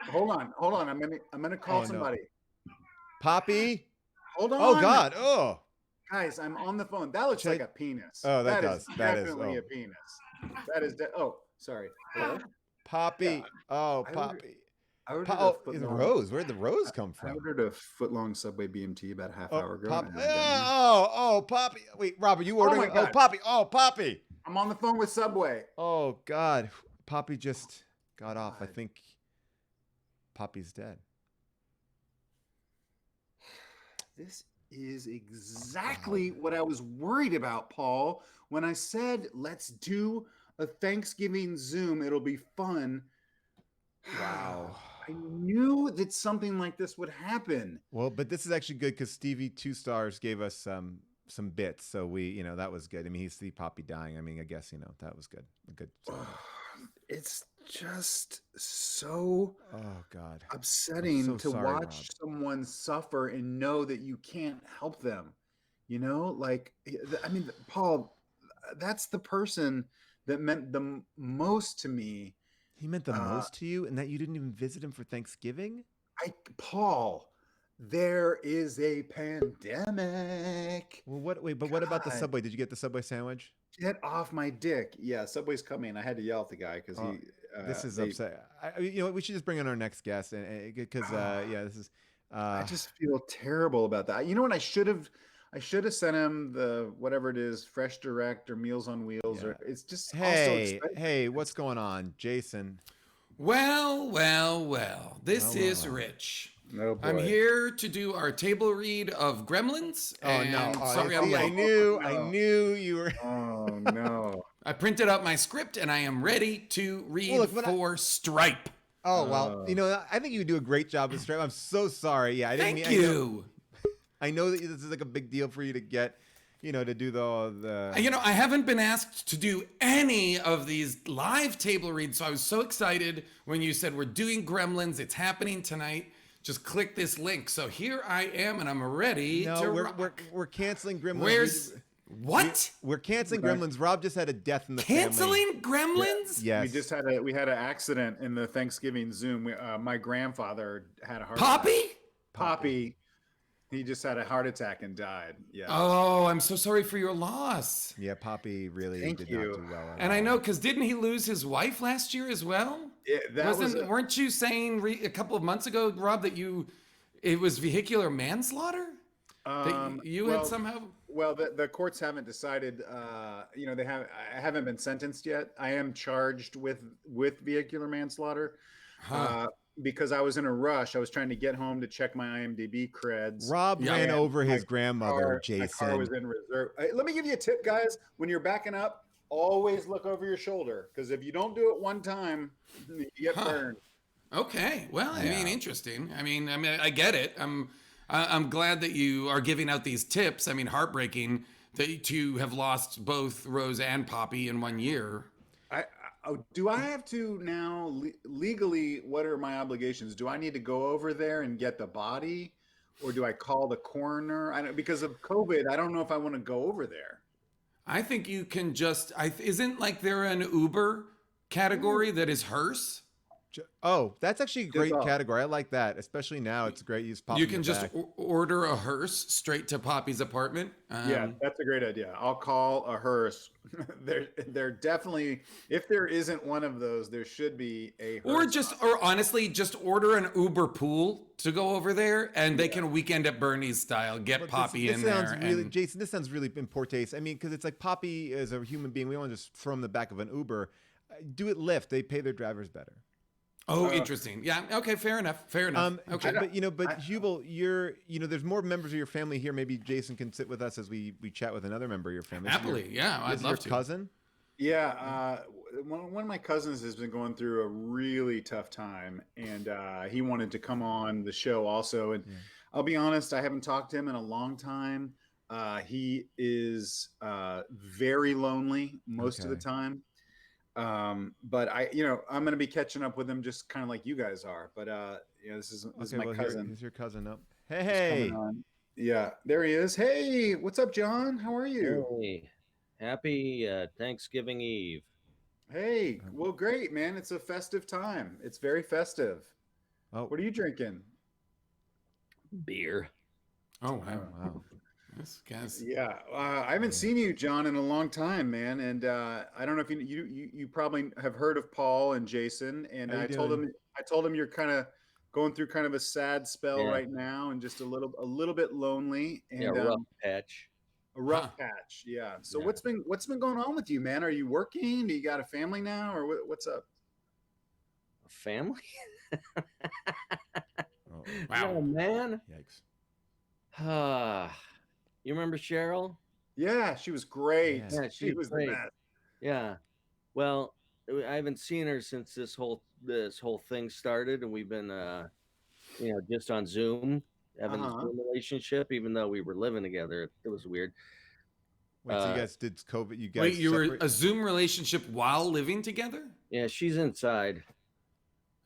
Hold on. I'm gonna call somebody. No. Poppy. Hold on. Oh God. Oh. Guys, I'm on the phone. That looks like a penis. Oh, that does. That is definitely a penis. That is. Sorry. Hello? Poppy. Oh, Poppy. Is a rose. Where'd the rose come from? I ordered a foot-long Subway BMT about a half hour ago. Poppy. Wait, Rob, are you ordering? Oh, Poppy. Oh, Poppy. I'm on the phone with Subway. Oh, God. Poppy just got off. I think Poppy's dead. This is exactly what I was worried about, Paul. When I said, let's do a Thanksgiving Zoom, it'll be fun. Wow. I knew that something like this would happen. Well, but this is actually good because Stevie 2 Stars gave us some bits, so we, that was good. I mean, he see Poppy dying. I mean, I guess that was good. A good. It's just so God upsetting to watch someone suffer and know that you can't help them. I mean, Paul, that's the person that meant the most to me. He meant the most to you, and that you didn't even visit him for Thanksgiving? Paul, there is a pandemic. Well, what about the Subway? Did you get the Subway sandwich? Get off my dick. Yeah, Subway's coming. I had to yell at the guy because this is upsetting. We should just bring in our next guest, and because this is. I just feel terrible about that. You know what? I should have sent him the whatever it is, Fresh Direct or Meals on Wheels, or it's just. Hey, what's going on, Jason? Well. This is Rich. Oh, boy. I'm here to do our table read of Gremlins. Sorry, I'm late. I knew you were. Oh no! I printed out my script and I am ready to read for Stripe. Oh well, I think you would do a great job with Stripe. I'm so sorry. Yeah, I didn't Thank you. I know that this is like a big deal for you to get. to do the. I haven't been asked to do any of these live table reads, so I was so excited when you said we're doing Gremlins. It's happening tonight. Just click this link. So here I am, and I'm ready to rock. We're canceling Gremlins. What? We're canceling Gremlins. Rob just had a death in the Canceling Gremlins? Yes. We had an accident in the Thanksgiving Zoom. My grandfather had a heart Poppy? attack. Poppy. He just had a heart attack and died. Yeah. Oh, I'm so sorry for your loss. Yeah, Poppy really did not do well. And I know, because didn't he lose his wife last year as well? Yeah, weren't you saying a couple of months ago, Rob, that it was vehicular manslaughter? Had somehow. Well, the courts haven't decided. I haven't been sentenced yet. I am charged with vehicular manslaughter. Because I was in a rush. I was trying to get home to check my IMDb creds. Rob ran over his grandmother, Jason. My car was in reserve. Let me give you a tip, guys. When you're backing up, always look over your shoulder. Because if you don't do it one time, you get burned. Okay. Well, I mean, interesting. I mean, I get it. I'm glad that you are giving out these tips. I mean, heartbreaking that you have lost both Rose and Poppy in 1 year. Do I have to now legally? What are my obligations? Do I need to go over there and get the body, or do I call the coroner? Because of COVID, I don't know if I want to go over there. I think you can just. Isn't like there an Uber category that is hearse? Oh, that's actually a great category. I like that, especially now. It's great. You can just order a hearse straight to Poppy's apartment. Yeah, that's a great idea. I'll call a hearse. They're definitely, if there isn't one of those, there should be a hearse. Or honestly, just order an Uber pool to go over there, and they can Weekend at Bernie's style get Poppy in there. Jason, this sounds really in poor taste. I mean, because it's like Poppy is a human being. We don't just throw him in the back of an Uber. Do it Lyft. They pay their drivers better. Oh, interesting. Yeah. Okay. Fair enough. Okay. But Huebel, there's more members of your family here. Maybe Jason can sit with us as we chat with another member of your family. Happily. Yeah. I'd love to. Your cousin? Yeah. One of my cousins has been going through a really tough time, and he wanted to come on the show also. And I'll be honest, I haven't talked to him in a long time. He is very lonely most of the time. But I'm going to be catching up with him just kind of like you guys are. But this is my cousin. Here's your cousin up. Hey. Yeah, there he is. Hey, what's up, John? How are you? Hey, happy Thanksgiving Eve. Hey, well, great, man. It's a festive time. It's very festive. Oh, what are you drinking? Beer. Oh, wow. Guys. Yeah, I haven't seen you, John, in a long time, man. And I don't know if you probably have heard of Paul and Jason. And I told him you're kind of going through kind of a sad spell right now, and just a little bit lonely. And, rough patch. A rough patch, yeah. So what's been going on with you, man? Are you working? Do you got a family now, or what's up? A family? Wow, man. Yikes. You remember Cheryl? Yeah, she was great. Yeah, she was great. the best. Yeah. Well, I haven't seen her since this whole thing started, and we've been just on Zoom, having a Zoom relationship, even though we were living together. It was weird. Wait, so you guys did COVID? You were a Zoom relationship while living together? Yeah, she's inside.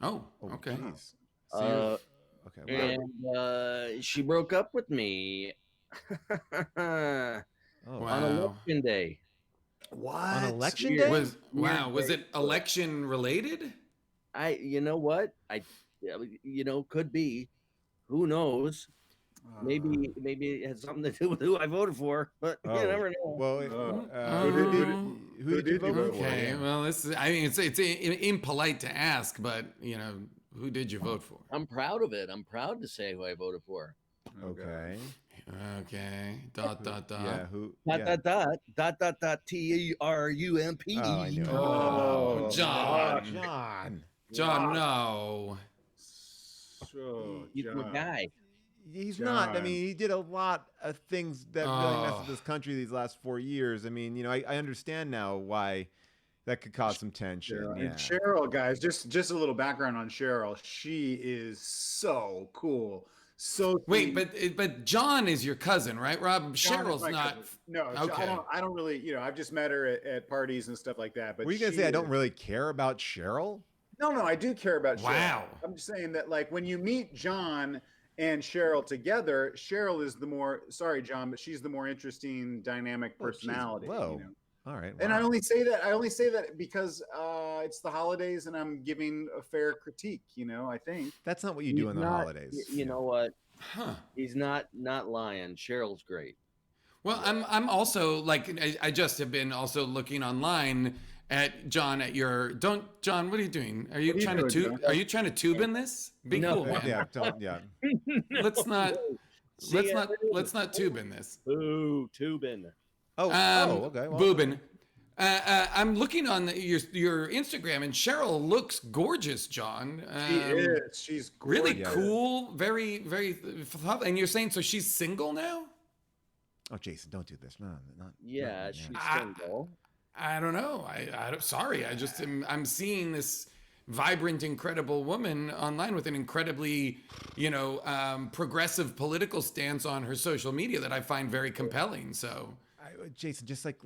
Oh, okay. Geez. So okay. Wow. And she broke up with me. Wow. On election day. What? On election day? Was it election related? You know what? Could be. Who knows? Maybe it has something to do with who I voted for, but you never know. Well, who did you vote for? Okay, well, it's impolite to ask, but who did you vote for? I'm proud of it. I'm proud to say who I voted for. Okay. Dot. Yeah. Who? Dot. TRUMP. Oh, I know. Oh, John, no. He's my guy. He's not. I mean, he did a lot of things that really messed with this country these last 4 years. I mean, I understand now why that could cause some tension. Cheryl. Yeah. And Cheryl, guys, just a little background on Cheryl. She is so cool. so Wait, sweet. but John is your cousin, right, Rob? John is Cheryl's my not. cousin. No, Okay. I don't really, I've just met her at parties and stuff like that. But Were you gonna she say I is. don't really care about Cheryl? No, I do care about Cheryl. Wow. I'm just saying that, like, when you meet John and Cheryl together, Cheryl is the more, sorry, John, but she's the more interesting, dynamic Oh, geez, personality. whoa. All right. And I wow. only say that because it's the holidays and I'm giving a fair critique. I think. That's not what you He's do in the not- holidays. You know what? Huh. He's not lying. Cheryl's great. Well, I'm also like I just have been also looking online at John at your John. What are you doing? Are you What are you trying to doing, tube? John? Are you trying to tube in this? Be No. cool, man. Yeah, don't. Yeah. Let's not. See, Let's not tube in this. Ooh, tubing. Oh. Okay. Well, Boobin. I'm looking on your Instagram, and Cheryl looks gorgeous, John. She is. She's Really gorgeous. cool, very, very. And you're saying so she's single now? Oh, Jason, don't do this. No, not. Yeah, not- she's Ah. single. I don't know. Sorry. I'm seeing this vibrant, incredible woman online with an incredibly, progressive political stance on her social media that I find very compelling. So. Jason, just like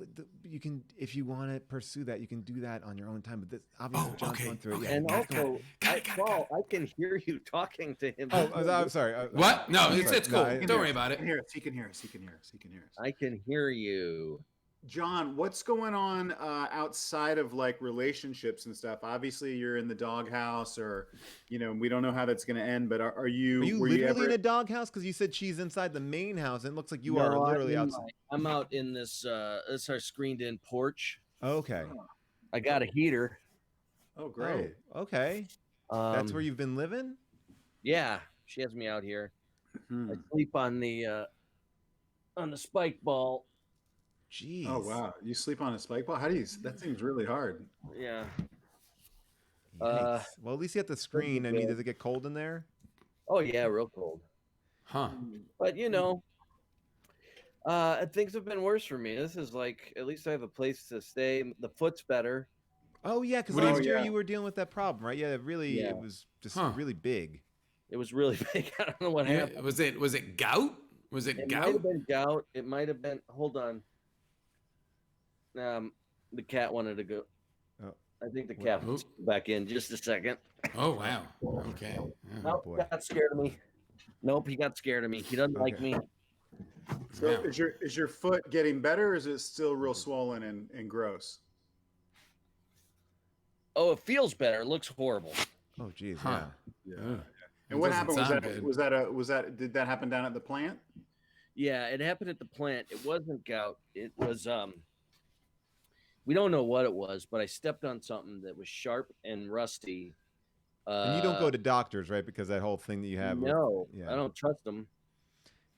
you can, if you want to pursue that, you can do that on your own time. But this, obviously, Oh, John's okay, going through it. okay. Yeah. And Got it, also, got it. Paul, I can hear you talking to him. I'm sorry. What? No, I'm it's sorry. cool. I- Don't worry about He it. can hear us. He can hear us. He can hear us. He can hear us. I can hear you. John, what's going on outside of like relationships and stuff? Obviously, you're in the doghouse, or we don't know how that's going to end. But are you? Are you were literally ever... in a doghouse? Because you said she's inside the main house, and it looks like you No, are literally I'm outside. I'm out in this. This is our screened-in porch. Okay. I got a heater. Oh, great. Oh, okay. That's where you've been living? Yeah, she has me out here. Hmm. I sleep on the spike ball. Jeez. Oh, wow. You sleep on a spike ball? How do you? That seems really hard. Yeah. Yikes. Well, at least you have the screen. I mean, does it get cold in there? Oh yeah, real cold. Huh. But things have been worse for me. This is like, at least I have a place to stay. The foot's better. Oh yeah, because What do you- last year yeah. you were dealing with that problem, right? Yeah, Yeah. it was just Huh. really big. It was really big. I don't know what happened. Was it gout? Was it It might gout? have been gout. It might have been. Hold on. The cat wanted to go. Oh. I think the cat Well, will back in just a second. Oh wow. Okay. Yeah. Nope, boy. got scared of me. Nope, he got scared of me. He doesn't like Okay. me. So Wow. is your foot getting better, or is it still real swollen and gross? Oh, it feels better. It looks horrible. Oh geez, Huh. Yeah. Ugh. And what Doesn't happened? Was sound that good. did that happen down at the plant? Yeah, it happened at the plant. It wasn't gout. It was we don't know what it was, but I stepped on something that was sharp and rusty. And you don't go to doctors, right? Because that whole thing that you have. No, yeah. I don't trust them.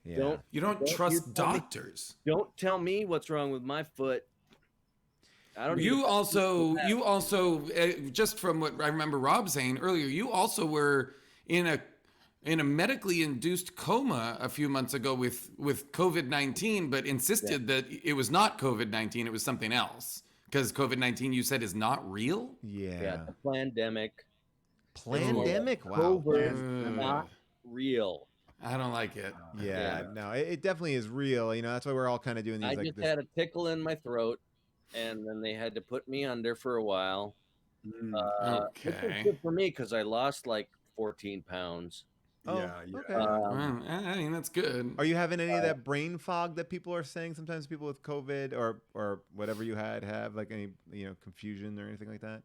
Yeah. Don't You don't Don't you trust tell me- doctors. don't tell me what's wrong with my foot. I don't. even- You also just from what I remember Rob saying earlier, you also were in a medically induced coma a few months ago with COVID-19, but insisted that it was not COVID-19, it was something else. Because COVID-19 you said is not real? Yeah. Yeah, the pandemic. Pandemic. Wow. COVID not real. I don't like it. Yeah. No, it definitely is real. That's why we're all kind of doing these I like just this. had a tickle in my throat, and then they had to put me under for a while. Which was Okay. good for me because I lost like 14 pounds. Oh, Yeah. okay. Well, I mean, that's good. Are you having any of that brain fog that people are saying? Sometimes people with COVID or whatever you have like any confusion or anything like that.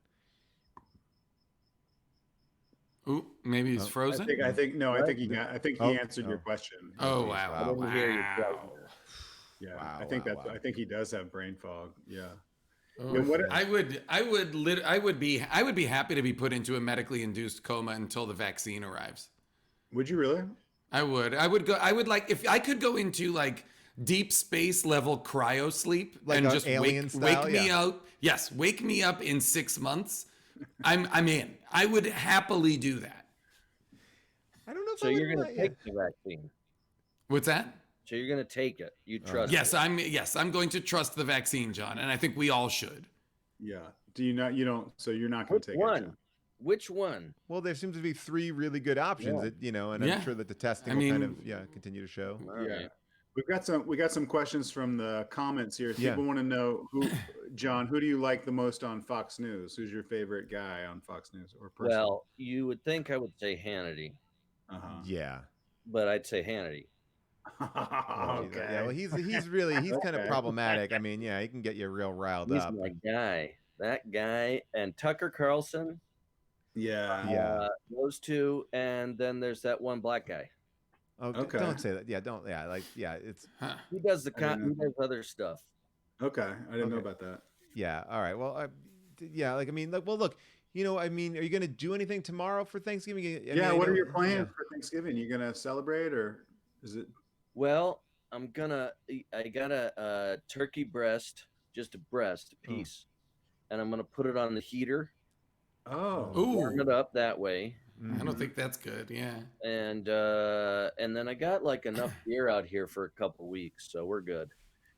Ooh, maybe he's Oh. frozen. I think he Oh, answered your oh. question. Oh Jeez, wow! wow. I didn't hear you, Wow. Yeah. Wow, I think wow. I think he does have brain fog. Yeah. Oh, Yeah, what- I would be happy to be put into a medically induced coma until the vaccine arrives. Would you really? I would like if I could go into like deep space level cryo sleep Like and a just alien wake style? me Yeah. out. Yes, wake me up in 6 months. I'm in. I would happily do that. I don't know if So I you're would gonna let- take the vaccine. What's that? So you're gonna take it. You trust? Yes, I'm going to trust the vaccine, John, and I think we all should. Yeah. Do you not? You don't. So you're not going Which to take one? it. John. Which one? Well, there seems to be 3 really good options Yeah. that, you know, and Yeah. I'm sure that the testing I will kind mean- of continue to show. All Yeah. right. We got some questions from the comments here. Yeah. People want to know John, who do you like the most on Fox News? Who's your favorite guy on Fox News or person? Well, you would think I would say Hannity, uh-huh. Yeah. but I'd say Hannity. Oh, Okay. Yeah, well, he's kind of Okay. problematic. I mean, yeah, he can get you real riled He's up. my guy. That guy and Tucker Carlson. Yeah. Yeah. Those two, and then there's that one black guy. Okay. Don't say that. Yeah, don't. Yeah, like, yeah, it's. Huh. He does I didn't he does other stuff. Okay. I didn't know Okay. about that. Yeah. All right. Well, yeah. Like, I mean, like, well, look. You know, I mean, are you going to do anything tomorrow for Thanksgiving? I mean, What I are know- your plans for Thanksgiving? You gonna celebrate or is it? Well, I got a turkey breast, just a breast piece, and I'm gonna put it on the heater, Oh. warm Ooh, it up that way, Mhm. I don't think that's good. Yeah. and then I got like enough beer out here for a couple weeks, so we're good.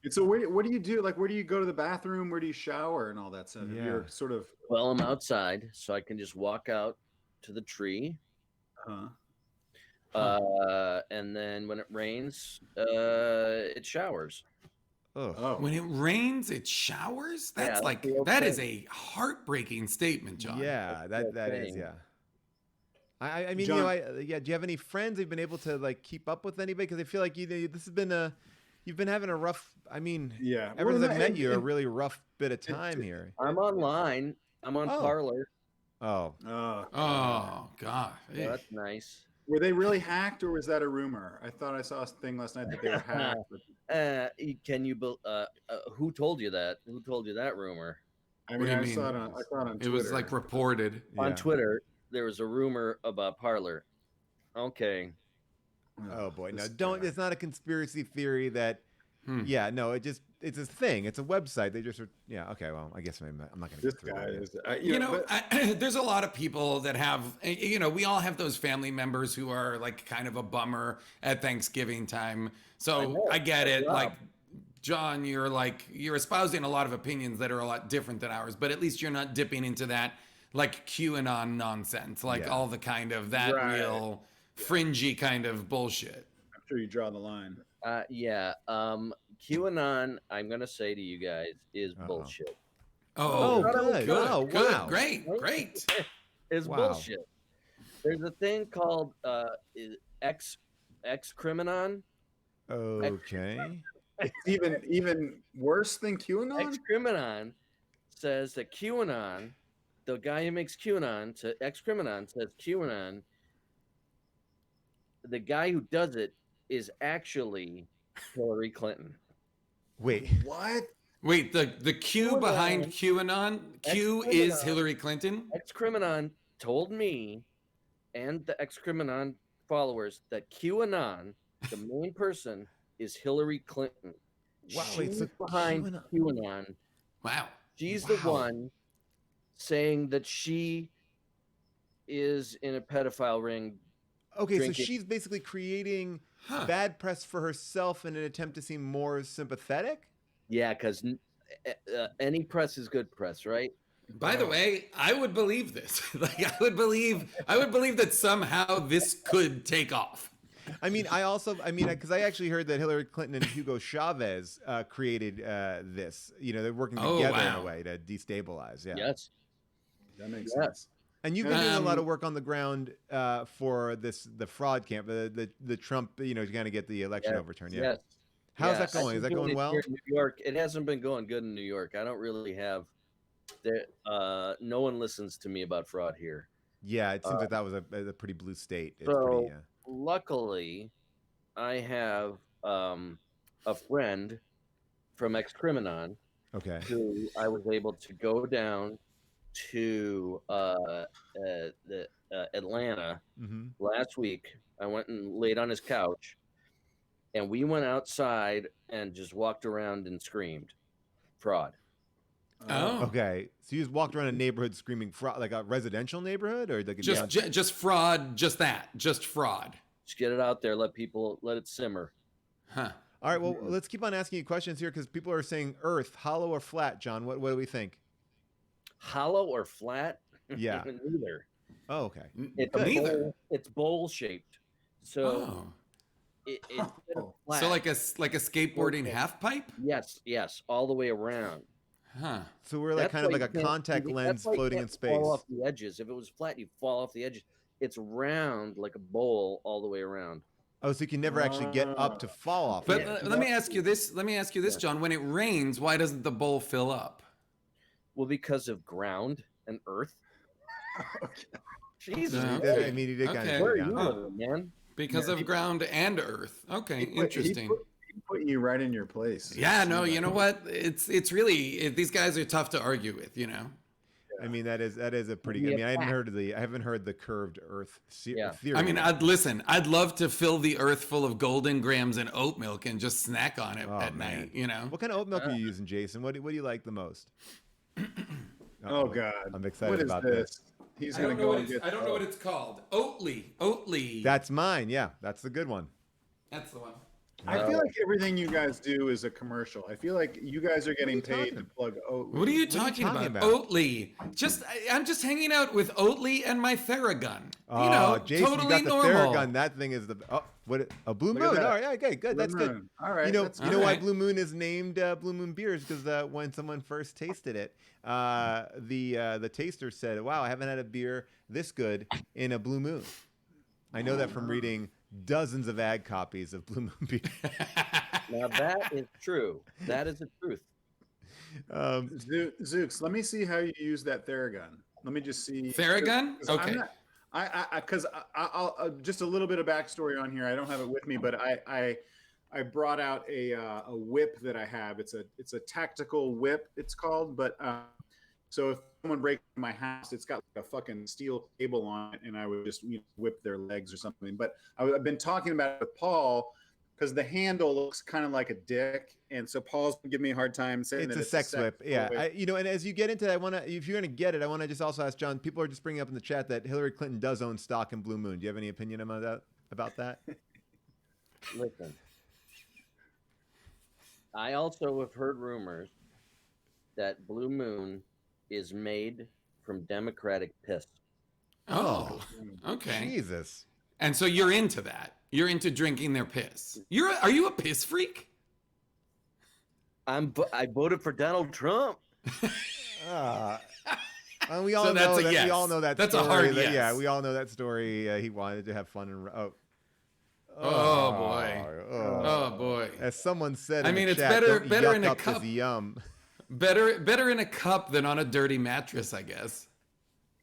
And so what do you do? Like, where do you go to the bathroom? Where do you shower and all that stuff? Yeah. You're sort of. Well, I'm outside, so I can just walk out to the tree, and then when it rains, it showers. Ugh. Oh. When it rains, it showers. That's Yeah, like that's the that is thing. a heartbreaking statement, John. Yeah, That's that the is. thing. Yeah. I mean, John- you know, do you have any friends you've been able to like keep up with anybody? Because I feel like this has been you've been having a rough. I mean, Yeah. ever Well, since I've met and- you, a and- really rough bit of time here. I'm online. I'm on Oh. Parlor. Oh, Oh God. So that's nice. Were they really hacked, or was that a rumor? I thought I saw a thing last night that they were hacked. But, Can you? Who told you that? Who told you that rumor? I What mean, do you I mean? saw it on. I saw it on. It was Twitter. like reported. yeah. On Twitter, there was a rumor about Parlor. Okay. Oh boy, no! This Don't. guy. It's not a conspiracy theory that. Hmm. Yeah, no. It's a thing. It's a website. They just. Yeah. Okay. Well, I guess I'm not going to. This guy is. You know, but- there's a lot of people that have, you know, we all have those family members who are like kind of a bummer at Thanksgiving time. So know. I get it. Yeah. Like, John, you're espousing a lot of opinions that are a lot different than ours, but at least you're not dipping into that like QAnon nonsense, like Yeah. all the kind of that Right. real fringy kind of bullshit. I'm sure you draw the line. Yeah. QAnon, I'm gonna say to you guys, is Uh-oh. bullshit. Oh, good, good. Oh, good, wow. great, great. Is Wow. bullshit. There's a thing called Excriminon. Okay. It's even worse than QAnon. Excriminon says that QAnon, the guy who makes QAnon, Excriminon says QAnon, the guy who does it is actually Hillary Clinton. Wait. What? Wait, the Q behind QAnon, Q is Ex-Qiminon. Hillary Clinton? Excriminon told me and the Excriminon followers that QAnon, the main person, is Hillary Clinton. Wow, She's wait, so behind QAnon- QAnon. Wow. She's the Wow. one saying that she is in a pedophile ring. Okay, Drinking. so she's basically creating Huh. bad press for herself in an attempt to seem more sympathetic. Yeah, because any press is good press, right? By the way, I would believe this. Like I would believe that somehow this could take off. I mean, because I actually heard that Hillary Clinton and Hugo Chavez created this. You know, they're working Oh, together in wow. a way to destabilize. Yeah. Yes. That makes Yeah. sense. And you've been doing a lot of Um, work on the ground for the fraud camp, the Trump, you know, to kind of get the election Yeah. overturned. Yeah. Yes. How's Yeah, that going? Is that I've been going doing it well? here in New York. It hasn't been going good in New York. I don't really have. No one listens to me about fraud here. Yeah, it seems like that was a pretty blue state. It's so- pretty. Luckily, I have a friend from Excriminon Okay. who I was able to go down to Atlanta Mm-hmm. last week. I went and laid on his couch, and we went outside and just walked around and screamed, "Fraud!" Oh. Okay. So you just walked around a neighborhood screaming fraud, like a residential neighborhood, or like a Just fraud, just fraud. Just get it out there. Let it simmer. Huh. All right. Well, let's keep on asking you questions here because people are saying Earth, hollow or flat. John, what do we think? Hollow or flat? Yeah. Neither. Oh, okay. It's Good. Neither. It's bowl shaped, so Oh. it's Oh. flat. So like a skateboarding half pipe? Yes, all the way around. Huh. So we're like kind of why like a you can't- contact that's lens why you floating in can't space. Fall off the edges. If it was flat, you'd fall off the edges. It's round like a bowl all the way around. Oh, so you can never actually get up to fall off. But the edge. let me ask you this. Let me ask you this, John. When it rains, why doesn't the bowl fill up? Well, because of ground and earth. Jesus, Yeah, I mean, he did kind Okay. of where are dig you down. living, man? Because of ground and earth. Okay, interesting. He put you right in your place. Yeah, no, you know what? It's really these guys are tough to argue with, you know. I mean, that is a pretty. I mean, I haven't heard the curved Earth theory. I mean, I'd love to fill the Earth full of golden grams and oat milk and just snack on it at night. You know. What kind of oat milk are you using, Jason? What do you like the most? Oh God, I'm excited what is about this. He's gonna go and get. I don't know what it's called. Oatly. That's mine. Yeah, that's the good one. That's the one. I feel like everything you guys do is a commercial. I feel like you guys are getting What are you paid talking to plug Oatly. What are you talking about? Oatly. I'm just hanging out with Oatly and my Theragun. Oh, You know, Jason, totally you got the normal. Theragun. That thing is a Blue Look at Moon. that. All right, okay, good. That's Blue good. Moon. All right. You know, that's you know good. why Alright. Blue Moon is named Blue Moon beers? Because when someone first tasted it, the taster said, "Wow, I haven't had a beer this good in a Blue Moon." I know that from reading dozens of ad copies of Blue Moon beer. Now that is true. That is the truth. Zooks, let me see how you use that Theragun. Let me just see. Theragun? 'Cause Okay. Because I'll just a little bit of backstory on here. I don't have it with me, but I brought out a whip that I have. It's a tactical whip. It's called. But so if someone breaks my house, it's got like a fucking steel cable on it, and I would just whip their legs or something. But I've been talking about it with Paul. Because the handle looks kind of like a dick, and so Paul's giving me a hard time saying It's that a sex whip. Yeah, whip. and as you get into that, if you're gonna get it, I want to just also ask John. People are just bringing up in the chat that Hillary Clinton does own stock in Blue Moon. Do you have any opinion about that? Listen, I also have heard rumors that Blue Moon is made from Democratic piss. Oh, okay. Jesus. And so you're into that. You're into drinking their piss. Are you a piss freak? I voted for Donald Trump. We all So that's know a that. yes. We all know that. That's a story hard that- yes. Yeah, we all know that story. He wanted to have fun and Oh, boy. Oh boy. As someone said, I in the mean, it's chat, better- don't better yuck in a up this cup. Yum. Better in a cup than on a dirty mattress, I guess.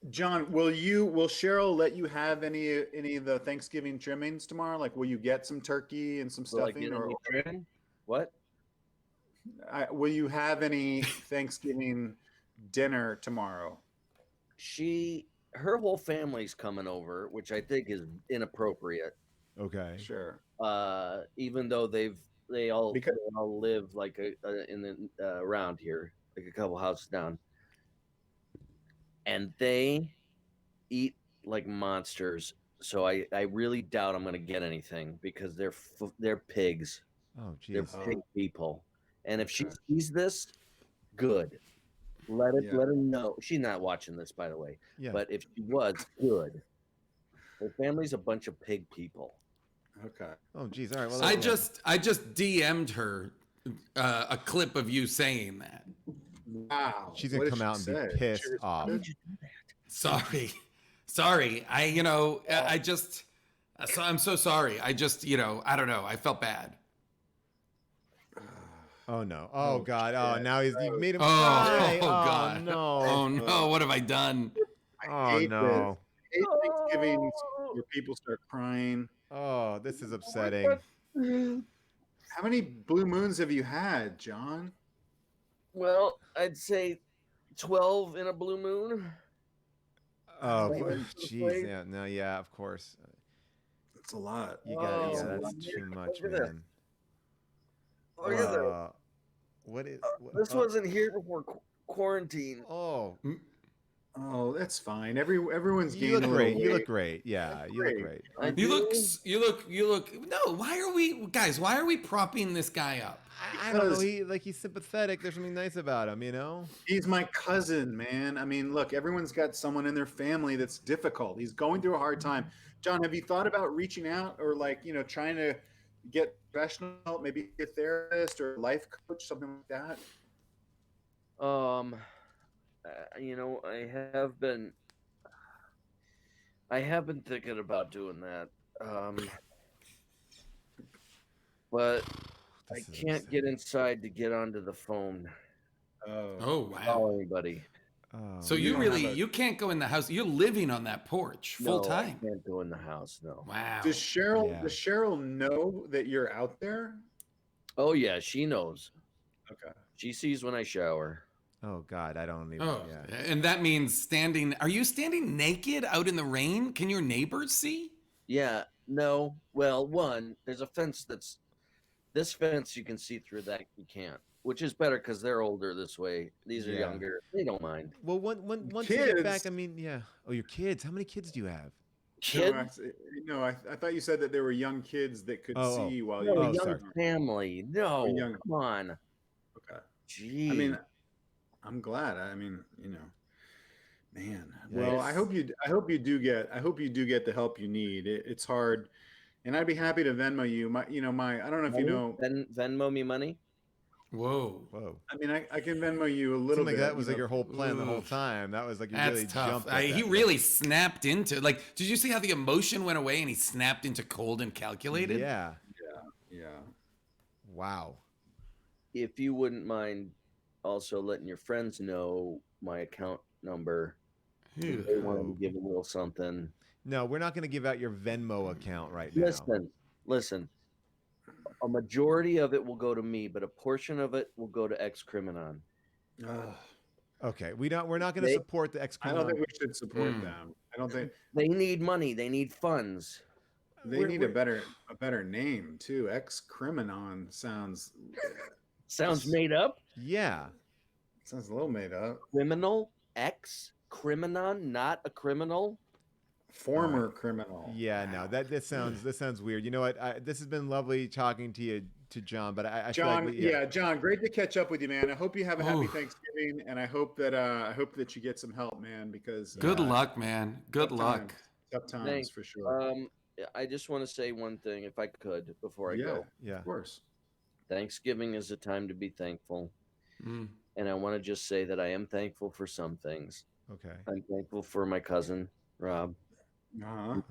John, will Cheryl let you have any of the Thanksgiving trimmings tomorrow? Like, will you get some turkey and some Will I stuffing, get or any trim? What? will you have any Thanksgiving dinner tomorrow? Her whole family's coming over, which I think is inappropriate. Okay. Sure. Even though they all live like around here, like a couple houses down, and they eat like monsters. So I really doubt I'm gonna get anything because they're pigs. Oh, They're jeez. pig people. And if she sees this, good. Let her know. She's not watching this, by the way. Yeah. But if she was, good. Her family's a bunch of pig people. Okay. Oh, geez. All right. Well, I just DM'd her a clip of you saying that. Wow. she's What gonna did come she out and say? be pissed She was off. pissed? Sorry. I'm so sorry. I don't know. I felt bad. Oh no. Oh God. Oh, shit. now you've made him Oh, cry. God. No. Oh no, what have I done? Oh hate no. I hate Thanksgiving where people start crying. Oh, this is upsetting. How many blue moons have you had, John? Well, I'd say 12 in a blue moon. Oh, Wait, jeez. wait. Yeah. No. Yeah. Of course. That's a lot. You got. Oh, Yeah. That's look too much, at this. man. Look at this. What is? What, This wasn't here before quarantine. Oh. Oh, that's fine. Everyone's You gained look a little great. You look weight. great. Yeah, you look great. I You look, do. you look. No, why are we, guys? Why are we propping this guy up? I don't know. Because He's sympathetic. There's something nice about him, you know. he's my cousin, man. I mean, look, everyone's got someone in their family that's difficult. He's going through a hard time. John, have you thought about reaching out or like, trying to get professional help, maybe a therapist or a life coach, something like that? Um, I have been thinking about doing that. But I This is can't upsetting. get inside to get onto the phone. Oh, Oh wow. Call anybody. Oh, So you you don't really, have a- you can't go in the house. You're living on that porch full No, I time. can't go in the house. No. Wow. does Cheryl Yeah. does Cheryl know that you're out there? Oh yeah, she knows. Okay. She sees when I shower. oh God, I don't even. Oh, Yeah. and that means standing. Are you standing naked out in the rain? Can your neighbors see? Yeah. No. Well, one, there's a fence this fence you can see through, that you can't, which is better because they're older this way. These are Yeah. younger. They don't mind. Well, once you get back, Kids? I mean, yeah. Oh, your kids. How many kids do you have? Kids? I thought you said that there were young kids that could Oh, see while No, you. Oh, young sorry. family. No, young- come on. Okay. Gee. I mean, I'm glad. I mean, man. Yeah, Well, it's- I hope you do get the help you need. It's hard, and I'd be happy to Venmo you. I don't know if you know. Venmo me money. Whoa. Whoa. I mean, I can Venmo you a little Seemed like bit. that was like your whole plan the whole Oof. time. That was like you That's really tough. jumped. At He that. really snapped into, like, did you see how the emotion went away and he snapped into cold and calculated? Yeah. Yeah. Wow. If you wouldn't mind also letting your friends know my account number. If they want to give a little something. No, we're not going to give out your Venmo account right now. Listen. A majority of it will go to me, but a portion of it will go to Ex-Criminon. Ugh. Okay, we're not going to support the ex. I don't think we should support them. I don't think They need money. They need funds. they need a better name too. Ex-Criminon sounds Made up. Yeah. sounds a little made up. Criminal. Ex-Criminon, not a criminal. Former criminal. Yeah. No, this sounds weird. You know what? This has been lovely talking to John, but I John, feel like John, great to catch up with you, man. I hope you have a happy Oof. Thanksgiving, and I hope that you get some help, man. Because Good luck, man. Good luck. Tough times Thanks. for sure. I just want to say one thing, if I could, before I go. yeah. Of course. Thanksgiving is a time to be thankful, and I want to just say that I am thankful for some things. Okay. I'm thankful for my cousin Rob.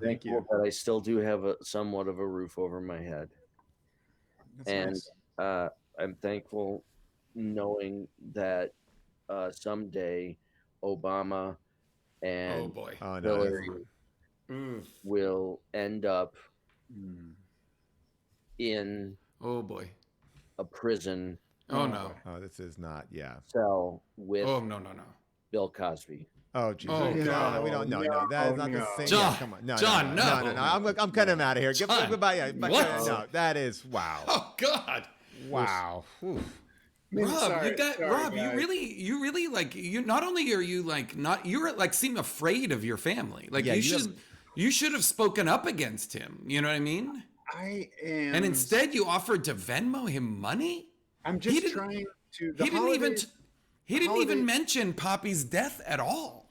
Thank you. But I still do have somewhat of a roof over my head. That's And nice. I'm thankful knowing that someday Obama Oh and boy. Oh no. Hillary Oof. will end up Mm. in Oh boy. a prison Oh no. Oh, this is not. Yeah. cell with Oh no. Bill Cosby. Oh, geez. Oh, no, God. we don't. No, No, that is not the no. same. John, yeah, come on. No, John, no. no. I'm cutting him out of here. John, Goodbye. Yeah. what? No, that is wow. Oh God. Wow. Whew. Rob, Sorry, Rob, guys. you really like, you not only are you like not, you're like seem afraid of your family. Like Yeah, you should have spoken up against him. You know what I mean? I am. And instead you offered to Venmo him money. I'm he just didn't- trying to. He didn't even holidays- mention Poppy's death at all.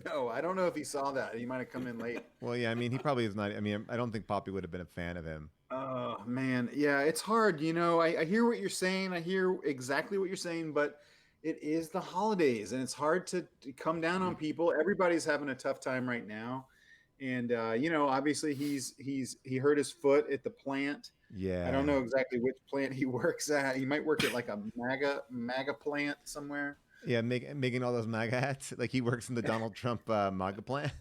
No, I don't know if he saw that. He might have come in late. Well, yeah. I mean, he probably is not. I mean, I don't think Poppy would have been a fan of him. Oh man, yeah, it's hard. I hear what you're saying. I hear exactly what you're saying, but it is the holidays, and it's hard to come down on people. Everybody's having a tough time right now, and obviously he hurt his foot at the plant. Yeah. I don't know exactly which plant he works at. He might work at like a MAGA plant somewhere. Yeah, making all those MAGA hats. Like he works in the Donald Trump MAGA plant.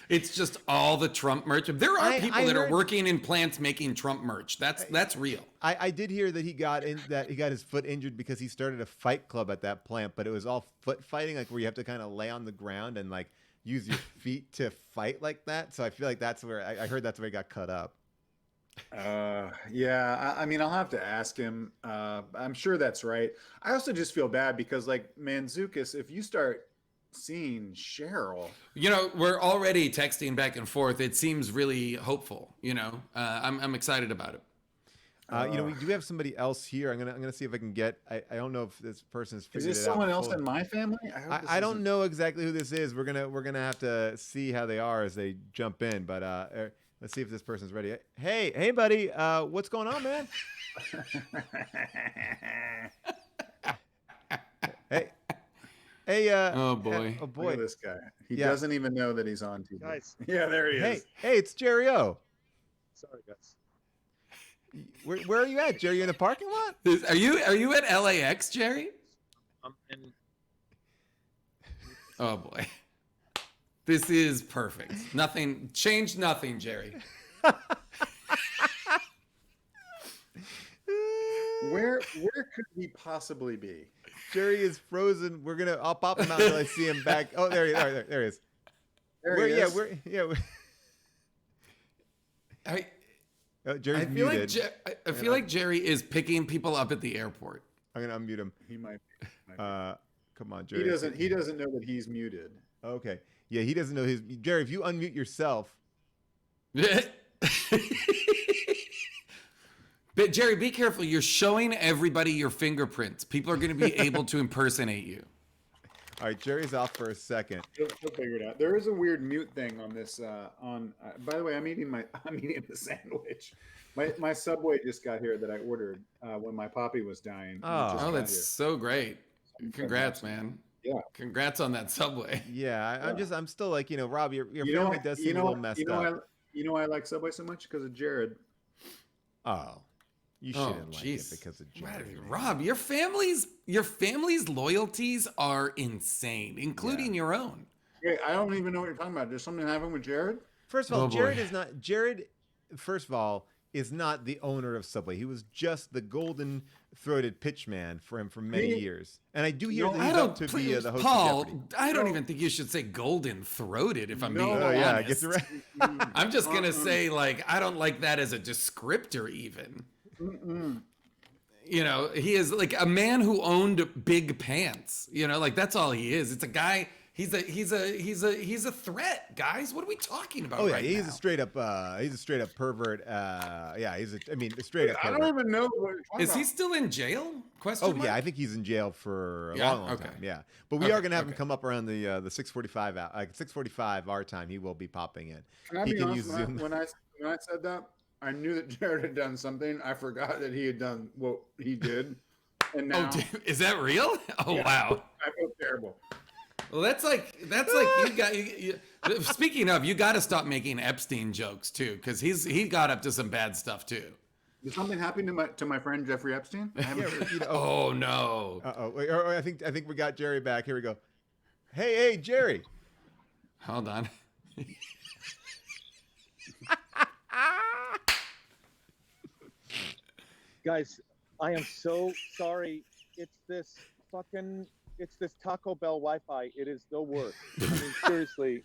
It's just all the Trump merch. There are people that are heard- working in plants making Trump merch. That's real. I did hear that he got his foot injured because he started a fight club at that plant, but it was all foot fighting, like where you have to kind of lay on the ground and like use your feet to fight like that. So I feel like that's where I heard that's where he got cut up. Yeah, I mean, I'll have to ask him. I'm sure that's right. I also just feel bad because like Mantzoukas, if you start seeing Cheryl. You know, we're already texting back and forth. It seems really hopeful. You know, I'm excited about it. You know, we do have somebody else here. I'm gonna see if I can get. I don't know if this person's Is figured it out. this someone else fully. in my family? I hope this I don't isn't- know exactly who this is. We're gonna have to see how they are as they jump in. But let's see if this person's ready. Hey, buddy. What's going on, man? Hey. Oh, boy. Oh Look boy. at this guy. He Yeah. doesn't even know that he's on TV. Guys. Yeah, there he is. Hey, it's Jerry O. Sorry, guys. Where are you at, Jerry? You in the parking lot? Are you at LAX, Jerry? I'm in. Oh boy. This is perfect. Nothing changed. Nothing, Jerry. Where could he possibly be? Jerry is frozen. I'll pop him out until I see him back. Oh, there he is. There he is. Jerry's I feel muted. like I feel like Jerry is picking people up at the airport. I'm gonna unmute him. He might be. Come on, Jerry. He doesn't know that he's muted. Okay. Yeah, he doesn't know his. Jerry, if you unmute yourself. But Jerry, be careful. You're showing everybody your fingerprints. People are going to be able to impersonate you. All right, Jerry's off for a second. He'll figure it out. There is a weird mute thing on this. By the way, I'm eating the sandwich. My Subway just got here that I ordered when my poppy was dying. Oh, that's so great. Congrats, man. Yeah. Congrats on that Subway. Yeah, I'm still like, Rob, your You know family what- does you seem a know little what- messed you know up. You know why I like Subway so much? Because of Jared. Oh, you Oh, shouldn't like it jeez. because of Right, Jerry. man. Rob, your family's loyalties are insane, including your own. Wait, I don't even know what you're talking about. Did something happen with Jared? First of all, Oh, boy. Jared, first of all, is not the owner of Subway. He was just the golden-throated pitchman for him for many He- years. And I do hear No, that I he's don't, up to be please, the host Paul. of Jeopardy. I don't No. even think you should say golden throated. If I'm No. being Oh, yeah, honest, get the right. I'm just gonna say I don't like that as a descriptor even. Mm-mm. He is like a man who owned big pants. That's all he is. It's a guy. He's a threat, guys. What are we talking about? Oh yeah, right he's now? a straight up pervert. Yeah, a straight up I pervert. don't even know what you're talking Is he about. still in jail? Question Oh mark? yeah, I think he's in jail for a Yeah? long Okay. time. Yeah, but we Okay, are gonna have him okay. come up around the 6:45 6:45 our time. He will be popping in. Can I He be can honest? use Zoom. When I said that, I knew that Jared had done something. I forgot that he had done what he did, and now Is that real? Oh Yeah. wow. I feel terrible. Well, that's like you got. Speaking of, you got to stop making Epstein jokes too, because he got up to some bad stuff too. Did something happen to my friend Jeffrey Epstein? I haven't heard. Oh no. I think we got Jerry back. Here we go. Hey, Jerry. Hold on. Guys, I am so sorry. It's this Taco Bell Wi-Fi. It is the worst. I mean, seriously,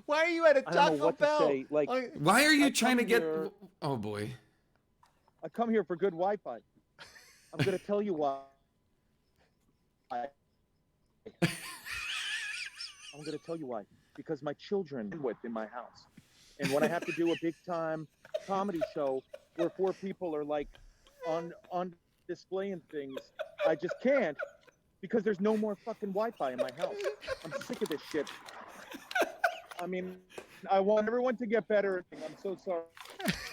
Why are you at a I don't know Taco what to Bell? say. Like, Why are you I trying to come get? here- Oh boy. I come here for good Wi-Fi. I'm gonna tell you why. I'm gonna tell you why. Because my children with in my house, and when I have to do a big time comedy show where 4 people are like on displaying things, I just can't because there's no more fucking Wi-Fi in my house. I'm sick of this shit. I mean, I want everyone to get better. I'm so sorry.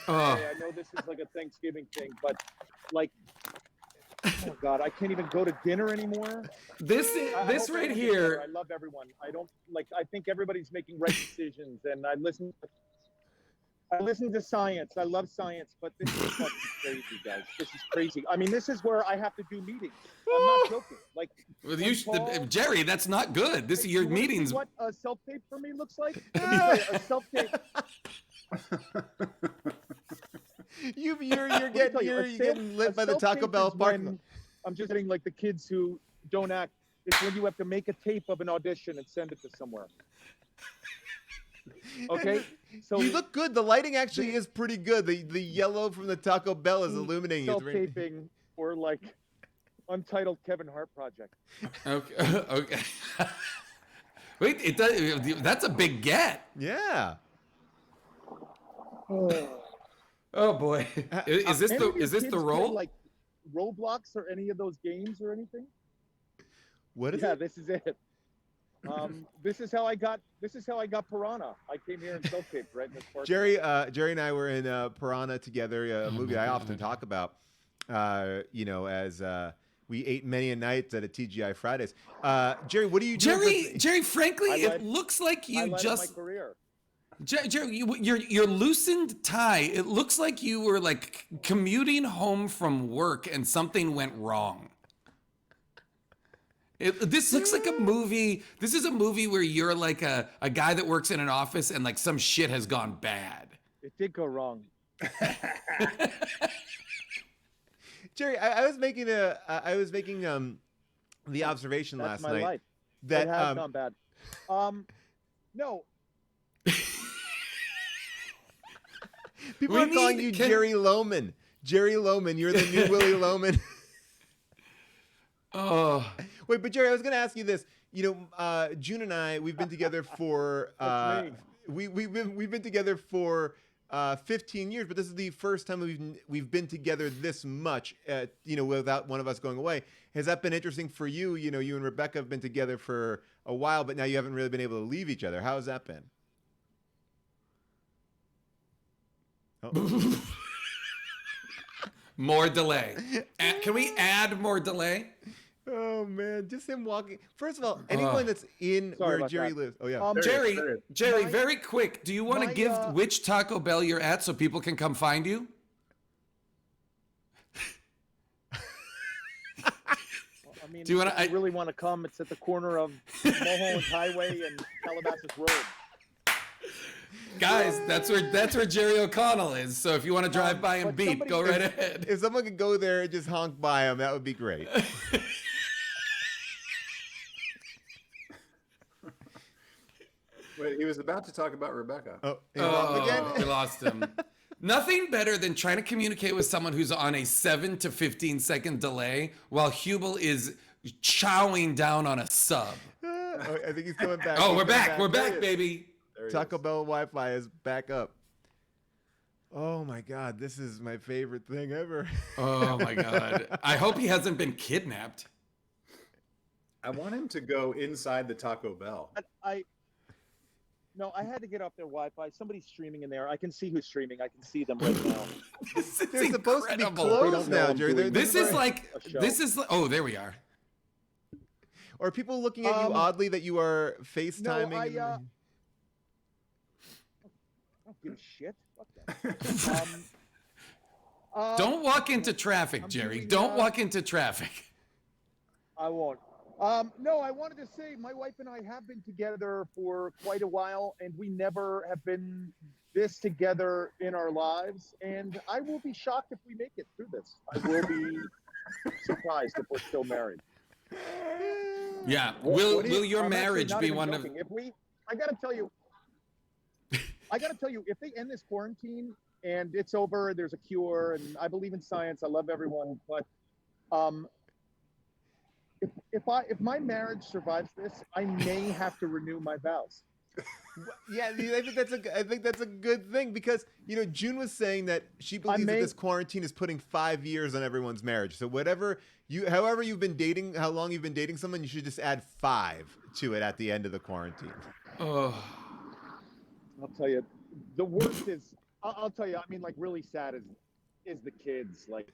Oh, I know this is like a Thanksgiving thing, but like, oh God, I can't even go to dinner anymore. this I this hope right everyone gets better. here. I love everyone. I think everybody's making right decisions, and I listen to science. I love science, but this is fucking crazy, guys. This is crazy. I mean, this is where I have to do meetings. I'm not joking. Like, Well, when Paul- Jerry, that's not good. This Hey, your you wanna see meetings. what a self-tape for me looks like? A self-tape. You're Let me tell you, you're a getting lit a by the Taco self-tape Bell is parking when- lot. I'm just getting like the kids who don't act. It's when you have to make a tape of an audition and send it to somewhere. Okay, so You look good. The lighting actually is pretty good. The yellow from the Taco Bell is illuminating. It's very- self-taping or like untitled Kevin Hart project. Okay. Okay. Wait, it does. That's a big get. Yeah. Oh boy, is this Any the of you is this kids the play, role? like Roblox or any of those games or anything? What is Yeah, it? this is it. This is how I got Piranha. I came here and self-taped right in this part. Jerry and I were in Piranha together, a movie my I God. often talk about. As we ate many a night at a TGI Fridays. Jerry, what are you doing? Jerry, frankly, I it led- looks like you Highlight of just my career. Jerry, your loosened tie. It looks like you were like commuting home from work and something went wrong. This looks like a movie. This is a movie where you're like a guy that works in an office and like some shit has gone bad. It did go wrong. Jerry, I was making the observation That's last my night life. that It has gone bad. No, people We are calling need- you can- Jerry Lohman. Jerry Lohman, you're the new Willie Lohman. Oh, Wait, but Jerry, I was going to ask you this. June and I, we've been together for That's we've been together for 15 years, but this is the first time we've been together this much, without one of us going away. Has that been interesting for you? You and Rebecca have been together for a while, but now you haven't really been able to leave each other. How has that been? Oh. more delay. Can we add more delay? Oh man, just him walking. First of all, anyone that's in Sorry where about Jerry that. lives. Oh yeah. Jerry, My- very quick. Do you want to my, give which Taco Bell you're at so people can come find you? I mean, Do you wanna- if you really want to come? It's at the corner of Mulholland Highway and Calabasas Road. Guys, that's where Jerry O'Connell is. So if you want to drive by and but beep, somebody- go right ahead. If someone could go there and just honk by him, that would be great. Wait, he was about to talk about Rebecca. Oh, Oh, again. we lost him. Nothing better than trying to communicate with someone who's on a 7 to 15 second delay while Huebel is chowing down on a sub. Oh, I think he's coming back. Oh, He's we're coming back. We're back, baby. There he Taco is. Bell Wi-Fi is back up. Oh my God, this is my favorite thing ever. Oh my God. I hope he hasn't been kidnapped. I want him to go inside the Taco Bell. No, I had to get off their Wi-Fi. Somebody's streaming in there. I can see who's streaming. I can see them right now. This is They're supposed to be incredible. They don't closed know now, I'm Jerry. doing This is like, a show. this is, oh, there we are. Are people looking at you oddly that you are FaceTiming? No, I don't give a shit. Fuck that. Don't walk into traffic, I'm Jerry. doing, Don't walk into traffic. I won't. No, I wanted to say my wife and I have been together for quite a while, and we never have been this together in our lives. And I will be shocked if we make it through this. I will be surprised if we're still married. Yeah. What Will do you- your I'm actually marriage not be even one of, joking. I gotta tell you, if they end this quarantine and it's over, there's a cure, and I believe in science, I love everyone, but if my marriage survives this, I may have to renew my vows. Yeah, I think that's a good thing because June was saying that she believes that this quarantine is putting 5 years on everyone's marriage. So however you've been dating, how long you've been dating someone, you should just add 5 to it at the end of the quarantine. oh, I'll tell you, the worst is, I'll tell you, I mean, like really sad is the kids. Like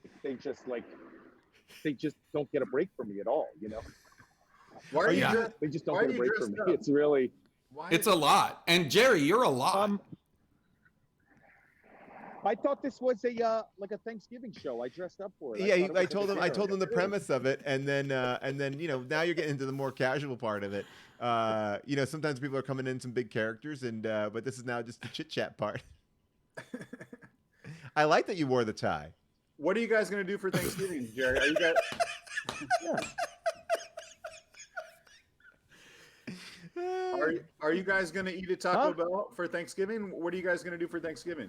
they just don't get a break from me at all. Why are you? Yeah. dressed- They just Why don't are get a you break from me. dressed up? It's really. Why it's is- a lot. And Jerry, you're a lot. I thought this was like a Thanksgiving show. I dressed up for it. Yeah, thought it I was told like him. a I told dinner. him the premise of it, and then now you're getting into the more casual part of it. Sometimes people are coming in some big characters, and but this is now just the chit chat part. I like that you wore the tie. What are you guys going to do for Thanksgiving, Jerry? Are you guys? Are you guys going to eat at Taco Huh? Bell for Thanksgiving? What are you guys going to do for Thanksgiving?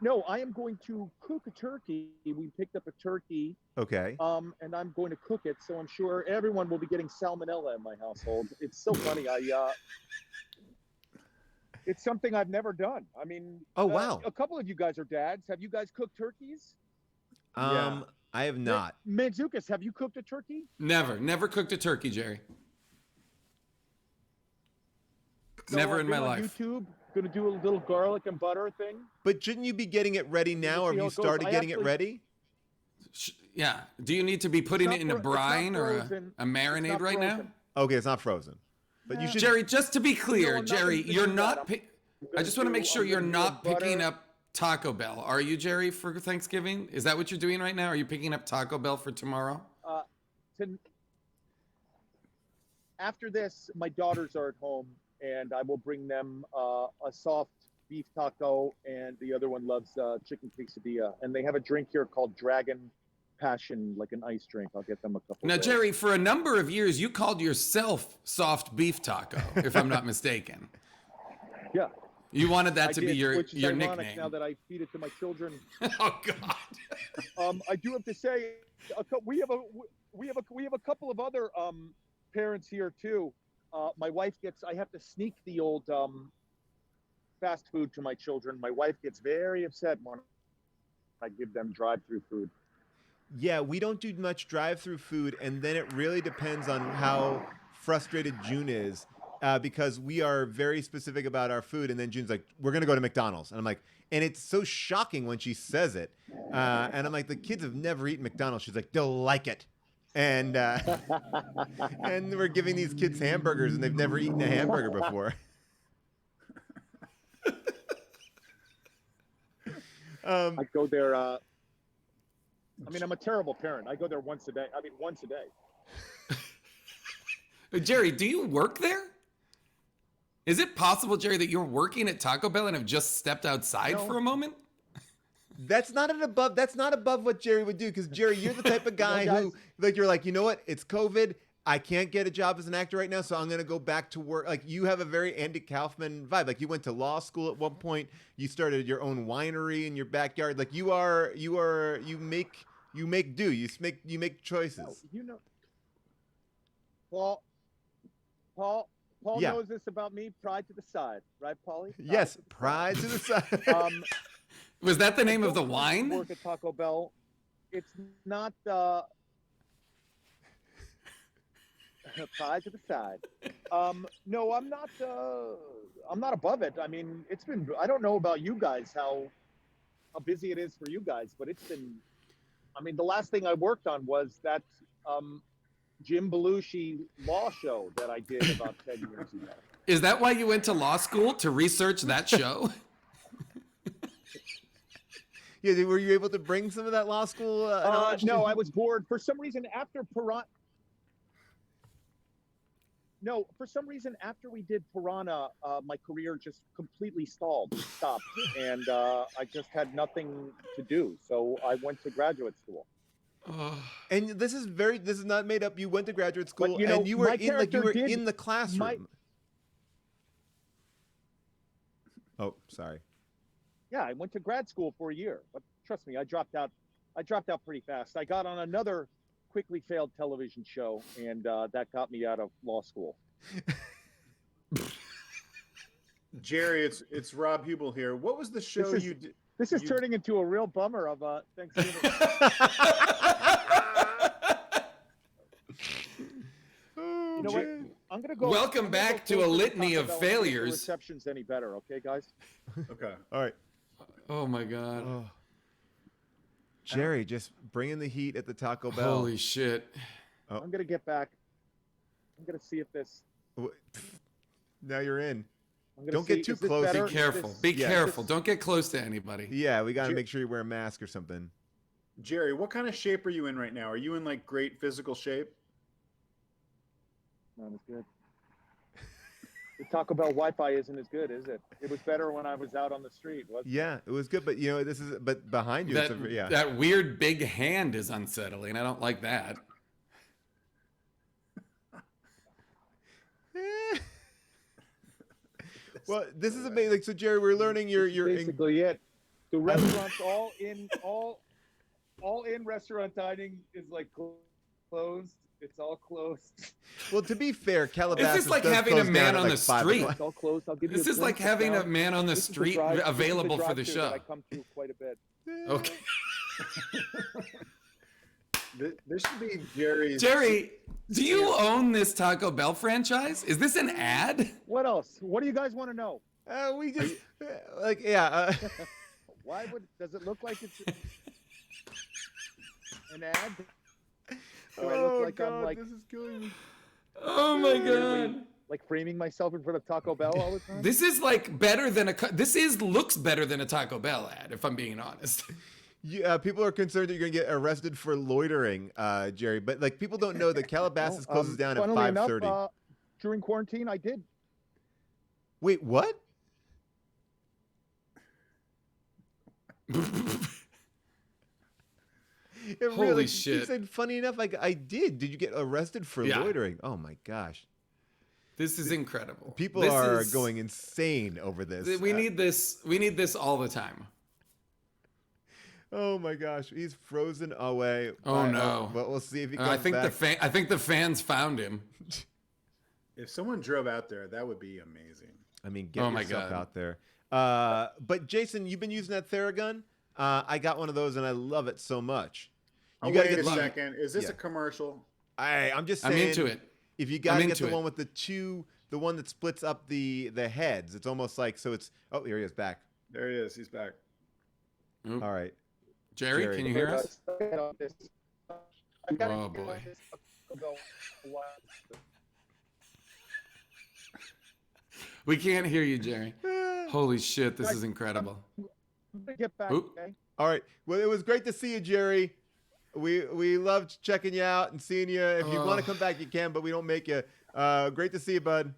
No, I am going to cook a turkey. We picked up a turkey, Okay. and I'm going to cook it. So I'm sure everyone will be getting salmonella in my household. It's so funny. It's something I've never done. I mean, Oh, wow. a couple of you guys are dads. Have you guys cooked turkeys? Yeah. I have not. Mantzoukas, have you cooked a turkey? Never cooked a turkey, Jerry. So Never I've in been my on life. YouTube, gonna do a little garlic and butter thing. But shouldn't you be getting it ready now, or see have how you it goes. started I getting it actually- ready? Yeah. Do you need to be putting not it in a fro- it's not brine or frozen. a It's marinade not right now? frozen. Okay, it's not frozen. But you should. Jerry, just to be clear, I'm not Jerry, gonna you're do not. that. I just want to make sure you're not picking butter. up Taco Bell. Are you, Jerry, for Thanksgiving? Is that what you're doing right now? Are you picking up Taco Bell for tomorrow? After this, my daughters are at home, and I will bring them a soft beef taco, and the other one loves chicken quesadilla. And they have a drink here called Dragon Passion, like an ice drink. I'll get them a couple. Now, of those. Jerry, for a number of years, you called yourself soft beef taco, if I'm not mistaken. Yeah, You wanted that I to did, be your which is ironic nickname. now that I feed it to my children. Oh God. I do have to say, we have a couple of other parents here too. My wife gets. I have to sneak the old fast food to my children. My wife gets very upset when I give them drive-through food. Yeah, we don't do much drive-through food, and then it really depends on how frustrated June is, because we are very specific about our food. And then June's like, "We're gonna go to McDonald's," and I'm like, and it's so shocking when she says it, and I'm like, "The kids have never eaten McDonald's." She's like, "They'll like it," and and we're giving these kids hamburgers, and they've never eaten a hamburger before. I go there. I mean, I'm a terrible parent. I go there once a day. Once a day. Jerry, do you work there? Is it possible, Jerry, that you're working at Taco Bell and have just stepped outside No. for a moment? That's not above what Jerry would do, because Jerry, you're the type of guy guys. who, like, you're like, you know what? It's COVID. I can't get a job as an actor right now, so I'm gonna go back to work. Like, you have a very Andy Kaufman vibe. Like, you went to law school at one point. You started your own winery in your backyard. Like, you make do. You make choices. Paul Yeah. knows this about me. Pride to the side, right, Paulie? Yes, pride to the side. Was that the name I of the don't wine? Work at Taco Bell. It's not pride to the side. No, I'm not. I'm not above it. I mean, it's been. I don't know about you guys how busy it is for you guys, but it's been. I mean, the last thing I worked on was that Jim Belushi law show that I did about 10 years ago. Is that why you went to law school, to research that show? Yeah, were you able to bring some of that law school knowledge? No, I was bored for some reason after Piranha. No, for some reason after we did Piranha, my career just completely stopped, and I just had nothing to do. So I went to graduate school. And this is not made up. You went to graduate school, But, you know, and you were my in character did- in the classroom. Oh, sorry. Yeah, I went to grad school for a year, but trust me, I dropped out. I dropped out pretty fast. I got on another quickly failed television show, and that got me out of law school. Jerry, it's Rob Huebel here. What was the show you did? This is turning into a real bummer of Thanksgiving. You know what? I'm gonna go. Welcome I'm gonna back go to a closer litany Taco of Bell and see if the failures. reception's any better, okay, guys? Okay. All right. Oh my God. Oh. Jerry, just bringing the heat at the Taco Bell. Holy shit. Oh. I'm gonna get back. I'm gonna see if this. Now you're in. I'm gonna Don't get see- too is this close. better? Be Is careful. this- Be yeah, careful. this- Don't get close to anybody. Yeah, we got to Jer- make sure you wear a mask or something. Jerry, what kind of shape are you in right now? Are you in like great physical shape? Not as good. The Taco Bell Wi-Fi isn't as good, is it? It was better when I was out on the street. Wasn't it? Yeah, it was good, but but behind you, That, yeah. that weird big hand is unsettling. I don't like that. Well, this is amazing. Like, so Jerry, we're learning your Basically it. The restaurants all in restaurant dining is like closed. It's all closed. Well, to be fair, Calabasas This is like does having a close man down at on like the 5 street. o'clock. It's all closed. I'll give you. This is like having a man on the This is street this is the available for the drive-thru show. that I come to quite a bit. Okay. This should be Jerry's. Jerry, do you own this Taco Bell franchise? Is this an ad? What else? What do you guys want to know? We just like yeah. Why does it look like it's an ad? Do I look like I'm like this is killing me. Oh my god. like framing myself in front of Taco Bell all the time? This is like better than looks better than a Taco Bell ad, if I'm being honest. Yeah, people are concerned that you're gonna get arrested for loitering, Jerry. But like, people don't know that Calabasas closes down at Funnily 5:30. enough, during quarantine, I did. Wait, what? Holy He shit. said, funny enough, like I did. Did you get arrested for Yeah. loitering? Oh my gosh. This is incredible. People This are is- going insane over this. We need this. We need this all the time. Oh my gosh, he's frozen away. Oh, no. But we'll see if he comes I think back. I think the fans found him. If someone drove out there, that would be amazing. I mean, get Oh my yourself God. out there. But Jason, you've been using that Theragun. I got one of those and I love it so much. You gotta Wait get a the- second. Is this Yeah. a commercial? I'm just I'm saying. into it. If you gotta get into the it. one with the one that splits up the heads, it's almost like so. It's here he is back. There he is. He's back. Oop. All right. Jerry, Jerry. can you hear us? I gotta Oh, get boy. this Taco Bell. We can't hear you, Jerry. Holy shit, this is incredible. I'm gonna get back. Oop. Okay. All right. Well, it was great to see you, Jerry. We loved checking you out and seeing you. If you want to come back, you can, but we don't make you. Great to see you, bud.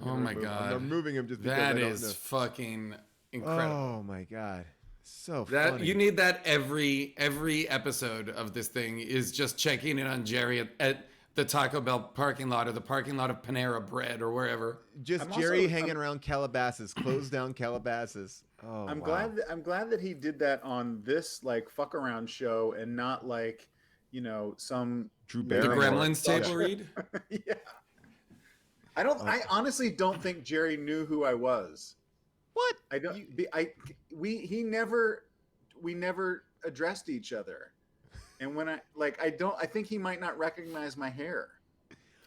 Oh my I'm god. removing him just because That I don't is know. fucking incredible. Oh my god, so That funny. you need that every episode of this thing is just checking in on Jerry at the Taco Bell parking lot or the parking lot of Panera Bread or wherever. Just I'm Jerry also- hanging around Calabasas, close down Calabasas. Oh, I'm wow. glad that he did that on this like fuck around show and not like, some Drew The Barrymore. Gremlins table read. yeah. I honestly don't think Jerry knew who I was. What? I don't. We never addressed each other, and when I think he might not recognize my hair.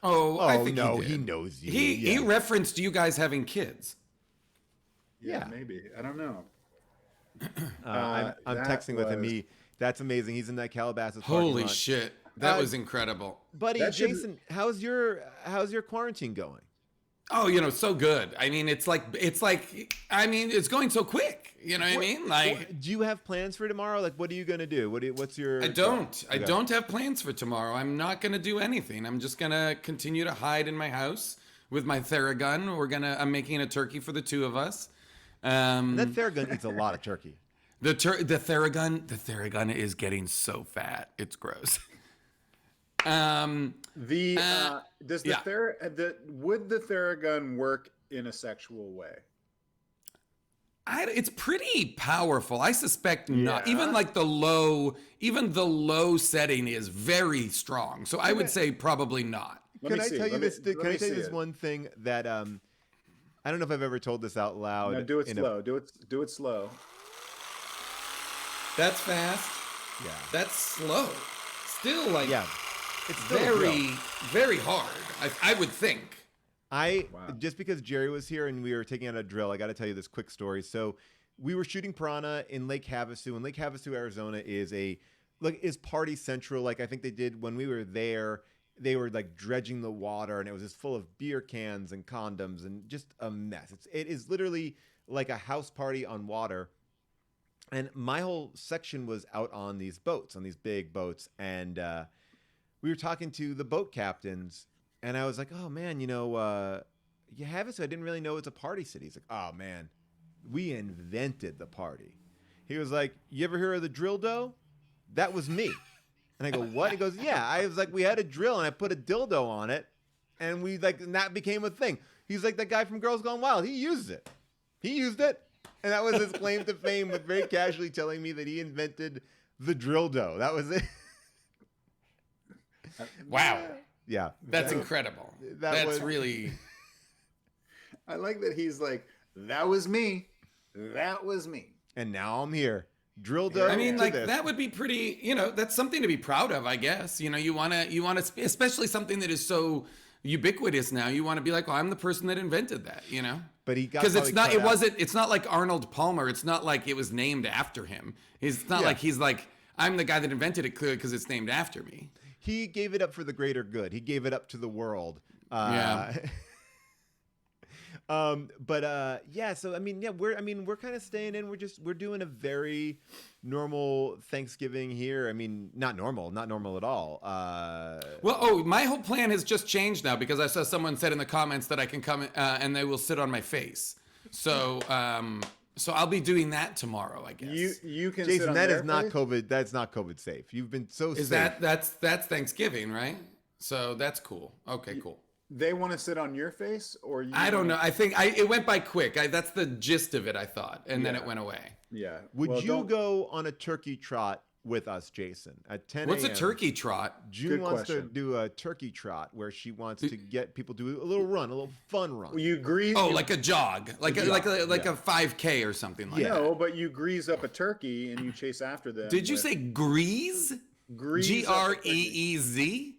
Oh, I Oh think no, he he did. knows you. He yeah. referenced you guys having kids. Yeah. Maybe I don't know. I'm that texting with him. was- That's amazing. He's in that Calabasas. parking Holy lot. shit, that Uh, was incredible. buddy. That should- Jason, how's your quarantine going? Oh, so good. I mean, it's going so quick. You know what I mean? Like, Do you have plans for tomorrow? Like, what are you gonna do? What's your? I don't. I Okay. don't have plans for tomorrow. I'm not going to do anything. I'm just going to continue to hide in my house with my Theragun. I'm making a turkey for the two of us. That Theragun eats a lot of turkey. The Theragun is getting so fat. It's gross. Does the yeah. would the Theragun work in a sexual way? It's pretty powerful. I suspect not. Yeah. Even like the low setting is very strong. So I would say probably not. Can I tell you this? Can I tell you this one thing that I don't know if I've ever told this out loud. No, do it slow. Do it slow. That's fast. Yeah. That's slow. Still like Yeah. It's still very, real. very hard. I would think. Wow. Just because Jerry was here and we were taking out a drill, I got to tell you this quick story. So we were shooting piranha in Lake Havasu, and Lake Havasu, Arizona is party central. Like I think they did when we were there. They were like dredging the water, and it was just full of beer cans and condoms and just a mess. It is literally like a house party on water. And my whole section was out on these boats, on these big boats, and we were talking to the boat captains. And I was like, oh, man, you have it, so I didn't really know it's a party city. He's like, oh, man, we invented the party. He was like, you ever hear of the drill dough? That was me. And I go, what? He goes, yeah. I was like, we had a drill, and I put a dildo on it, and and that became a thing. He's like, that guy from Girls Gone Wild. He used it. He used it, and that was his claim to fame, with very casually telling me that he invented the drill dough. That was it. Wow. Yeah. That's incredible. That's really... I like that he's like, that was me. That was me. And now I'm here. Drill dough. I mean, to like this. that would be pretty, that's something to be proud of, I guess. You want to, especially something that is so ubiquitous now. You want to be like, well, I'm the person that invented that, But he got because it's not, cut out. it's not like Arnold Palmer. It's not like it was named after him. It's not like he's like, I'm the guy that invented it clearly because it's named after me. He gave it up for the greater good. He gave it up to the world. Yeah. So I mean, we're kind of staying in. We're doing a very normal Thanksgiving here. I mean, not normal at all. My whole plan has just changed now because I saw someone said in the comments that I can come and they will sit on my face. So I'll be doing that tomorrow, I guess. You can Jason, sit on that their is not face? COVID. That's not COVID safe. You've been so Is safe. that's Thanksgiving, right? So that's cool. Okay, cool. They want to sit on your face, or you? I don't know. I think it went by quick. That's the gist of it, I thought, and then Yeah. it went away. Yeah. Would Well, you don't- go on a turkey trot with us, Jason, at 10 What's a a.m.? turkey trot? June Good wants to question. do a turkey trot where she wants to get people to do a little run, a little fun run. You grease. Oh, you- like a jog, like a 5K or something like that. No, but you grease up a turkey and you chase after them. Did you with- say grease? grease up a turkey. Greez?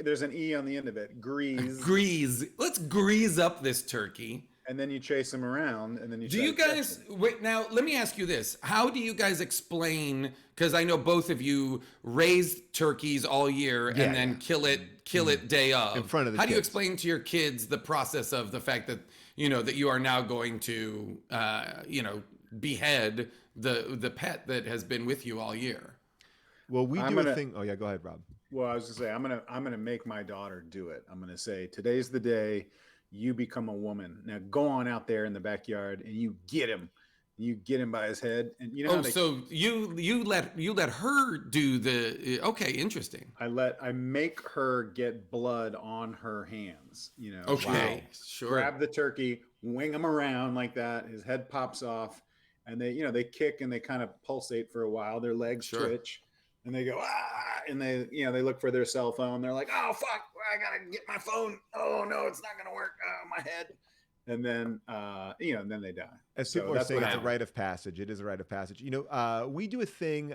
There's an E on the end of it. Grease. Grease. Let's grease up this turkey. And then you chase them around, and then you. Do try you to catch guys them. wait? Now, let me ask you this: how do you guys explain? Because I know both of you raise turkeys all year and then kill it day of In front of the How do you kids. explain to your kids the process of the fact that that you are now going to behead the pet that has been with you all year? Well, we I'm do a gonna- thing. Oh yeah, go ahead, Rob. Well, I was gonna say I'm gonna make my daughter do it. I'm gonna say today's the day you become a woman. Now go on out there in the backyard and you get him. You get him by his head, and you know. how Oh, they- so you let her do the? Okay, interesting. I make her get blood on her hands. Okay, she'll sure. grab the turkey, wing him around like that. His head pops off, and they kick and they kind of pulsate for a while. Their legs Sure. twitch, and they go and they they look for their cell phone. They're like, oh fuck, I gotta get my phone. Oh no, it's not gonna work. Oh, my head. And then and then they die. As So people are that's saying, what it's a happens. rite of passage. It is a rite of passage. We do a thing.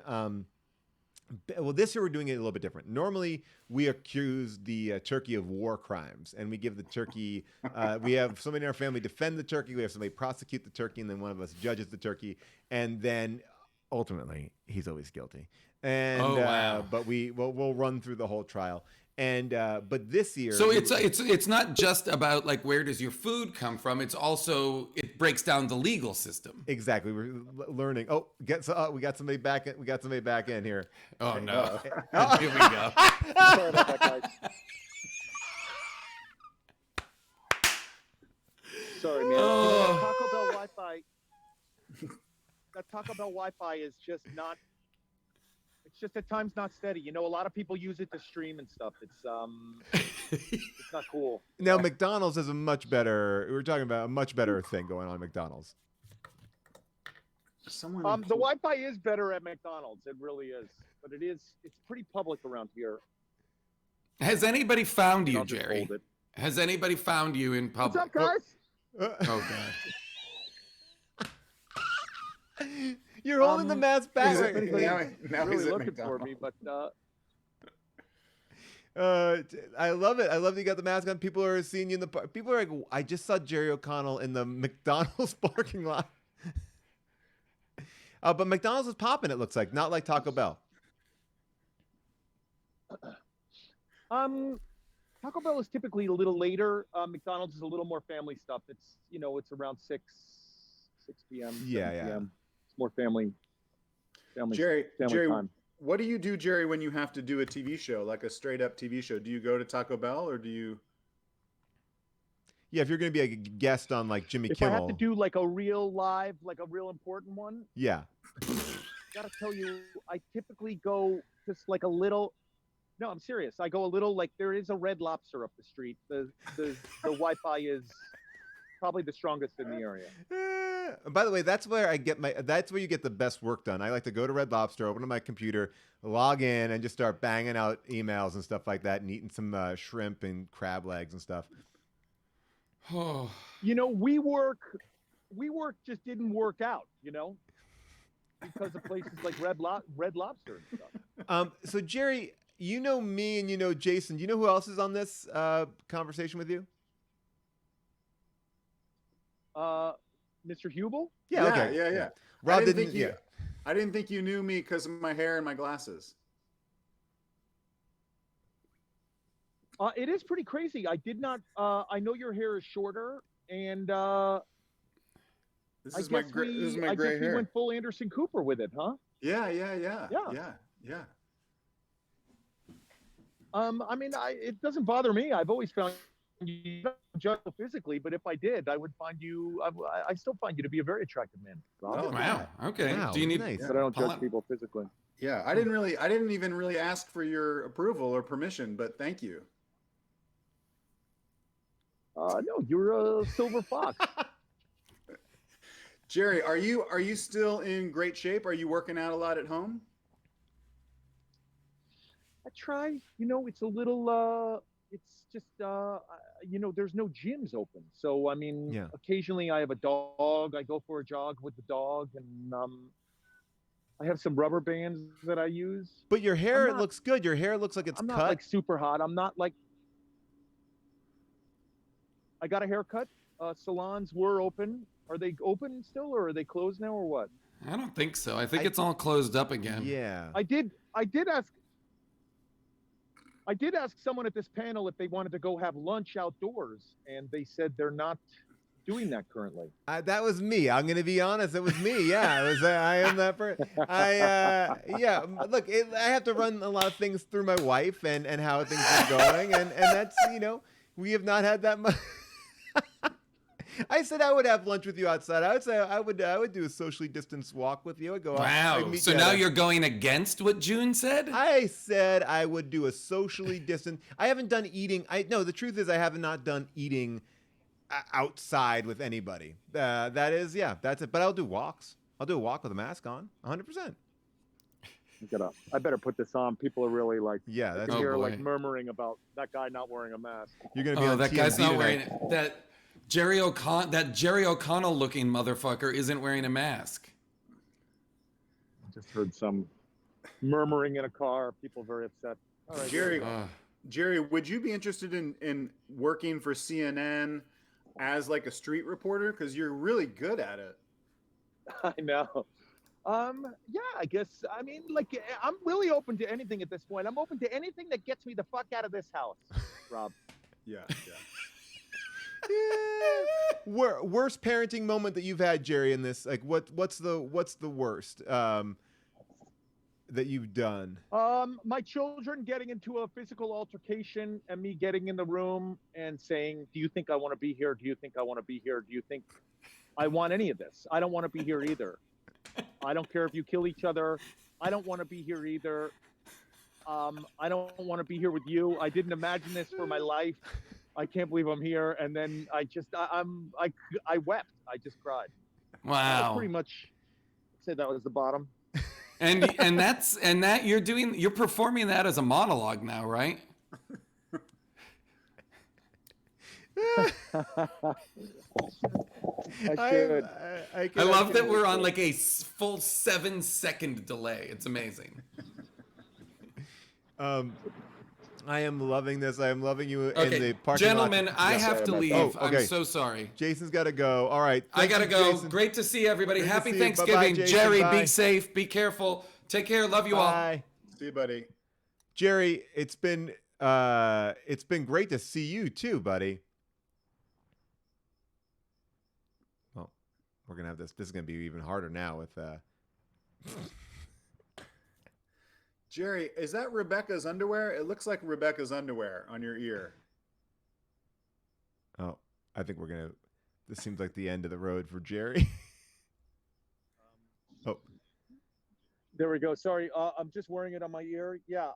Well, this year we're doing it a little bit different. Normally, we accuse the turkey of war crimes, and we give the turkey. We have somebody in our family defend the turkey. We have somebody prosecute the turkey, and then one of us judges the turkey, and then ultimately he's always guilty. And Oh, wow. but we'll run through the whole trial. And but this year, So it's not just about like where does your food come from? It's also it breaks down the legal system. exactly we're learning. Oh, we got somebody back. We got somebody back in here. Oh no! Oh. Here we go. Sorry about that, guys. Sorry, man. Oh. Taco Bell Wi-Fi. That Taco Bell Wi-Fi is just not. It's just at times not steady. A lot of people use it to stream and stuff. It's not cool. Now McDonald's is a much better. We're talking about a much better thing going on at McDonald's. Someone. The Wi-Fi is better at McDonald's. It really is, but it's pretty public around here. Has anybody found you, I'll just Jerry? hold it. Has anybody found you in What's public? up, guys? Oh god! You're holding the mask back. Is right it- now. now Really he's at looking for McDonald's. me, but I love it. I love that you got the mask on. People are seeing you in the park. People are like, I just saw Jerry O'Connell in the McDonald's parking lot. But McDonald's is popping. It looks like not like Taco Bell. Taco Bell is typically a little later. McDonald's is a little more family stuff. It's it's around 6 p.m. 7 Yeah, yeah. p.m. It's more family Jerry, time. what do you do, Jerry, when you have to do a TV show, like a straight up TV show? Do you go to Taco Bell or do you? Yeah, if you're going to be a guest on like Jimmy If Kimmel. I have to do like a real live, like a real important one, Yeah. gotta tell you, I typically go just like a little. No, I'm serious. I go a little like there is a Red Lobster up the street. The Wi-Fi is probably the strongest in the area. By the way, that's where that's where you get the best work done. I like to go to Red Lobster, open up my computer, log in, and just start banging out emails and stuff like that, and eating some shrimp and crab legs and stuff. Oh. You know, we work just didn't work out, you know, because of places like Red Lobster and stuff. So Jerry, you know me and you know Jason. Do you know who else is on this conversation with you? Mr. Huebel? Yeah. Okay. Yeah. Rob I I didn't think you knew me because of my hair and my glasses. It is pretty crazy. I did not. I know your hair is shorter, and This is my gray hair. We went full Anderson Cooper with it, huh? Yeah. I mean, it doesn't bother me. I've always found you not judge physically, but if I did, I would find you. I still find you to be a very attractive man. Rob. Oh, Wow. Okay. Wow, Do you need? nice. But I don't Paul- judge people physically. Yeah, I didn't even really ask for your approval or permission, but thank you. No, you're a silver fox. Jerry, are you still in great shape? Are you working out a lot at home? I try. You know, it's a little. It's just. You know, there's no gyms open, so I mean, Yeah. occasionally I have a dog. I go for a jog with the dog, and I have some rubber bands that I use. But your hair I'm not- looks good. Your hair looks like it's I'm cut. not like super hot. I'm not like. I got a haircut. Salons were open. Are they open still, or are they closed now, or what? I don't think so. I think it's all closed up again. Yeah. I did ask someone at this panel if they wanted to go have lunch outdoors, and they said they're not doing that currently. That was me. I'm gonna be honest. It was me. Yeah, I am that person. Yeah. Look, I have to run a lot of things through my wife and how things are going, and that's we have not had that much. I said I would have lunch with you outside. I would say I would do a socially distanced walk with you. I'd go. Wow. I'd meet So you now at you're going against what June said? I said I would do a socially distant. I haven't done eating. The truth is I have not done eating outside with anybody. That is, that's it. But I'll do walks. I'll do a walk with a mask on, 100%. I better put this on. People are really like, Yeah, that's Oh, here boy. like murmuring about that guy not wearing a mask. you're gonna be Oh, on that TMZ guy's not tonight. wearing that. Jerry O'Connell looking motherfucker isn't wearing a mask. I just heard some murmuring in a car. People very upset. All right, Jerry, would you be interested in working for CNN as like a street reporter? Because you're really good at it. I know. Yeah, I guess. I mean, like, I'm really open to anything at this point. I'm open to anything that gets me the fuck out of this house, Rob. Yeah. Worst parenting moment that you've had, Jerry, in this? Like, what's the worst that you've done? My children getting into a physical altercation and me getting in the room and saying, "Do you think I want to be here? Do you think I want to be here? Do you think I want any of this? I don't want to be here either. I don't care if you kill each other. I don't want to be here either. I don't want to be here with you. I didn't imagine this for my life. I can't believe I'm here." And then I wept. I just cried. That was Wow. pretty much. I'd say that was the bottom. And you're performing that as a monologue now, right? I should. I love that we're on like a full 7-second delay. It's amazing. I am loving this. I am loving you in Okay, the parking gentlemen, lot. I Yes, have to I am. leave. Oh, okay. I'm so sorry. Jason's got to go. All right. I Thank gotta you, go. Jason. Great to see everybody. Great to Happy see you. Bye-bye, Thanksgiving. Jason. Jerry, Bye. be safe. Be careful. Take care. Love you all. Bye. See you, buddy. Jerry, it's been great to see you too, buddy. Well, we're gonna have this. This is gonna be even harder now with. Jerry, is that Rebecca's underwear? It looks like Rebecca's underwear on your ear. Oh, I think we're gonna. This seems like the end of the road for Jerry. Oh, There we go. Sorry, I'm just wearing it on my ear. Yeah.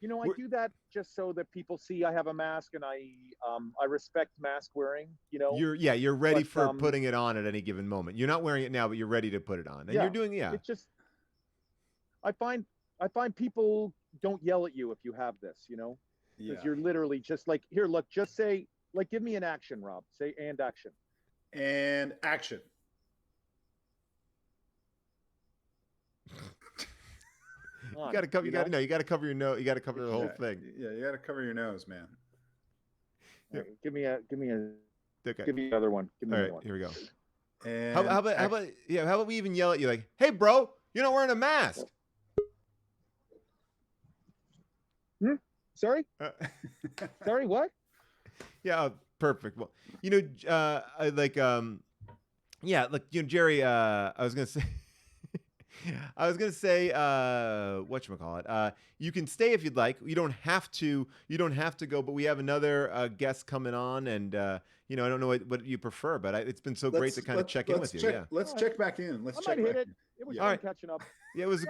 You know, I We're- do that just so that people see I have a mask, and I respect mask wearing. You know, You're ready But, for putting it on at any given moment. You're not wearing it now, but you're ready to put it on. And you're doing It just I find people don't yell at you if you have this. You know, because you're literally just like, here, look, just say, like, give me an action, Rob. Say and action. And action. you got to cover. You got to know. You got to cover your nose. You got to cover the whole thing. Yeah, you got to cover your nose, man. Right, give me another one. Give me All another right, one. here we go. And How about we even yell at you like, "Hey, bro, you're not wearing a mask." Sorry? Sorry, what? Yeah, perfect. Well, Jerry. I was gonna say. Whatchamacallit. You can stay if you'd like. You don't have to go, but we have another guest coming on, and I don't know what you prefer, but it's been so great to kind of check in with you. Yeah. Let's check back in. Let's I check might hit back it. in. It was Yeah. fun catching up. Yeah, it was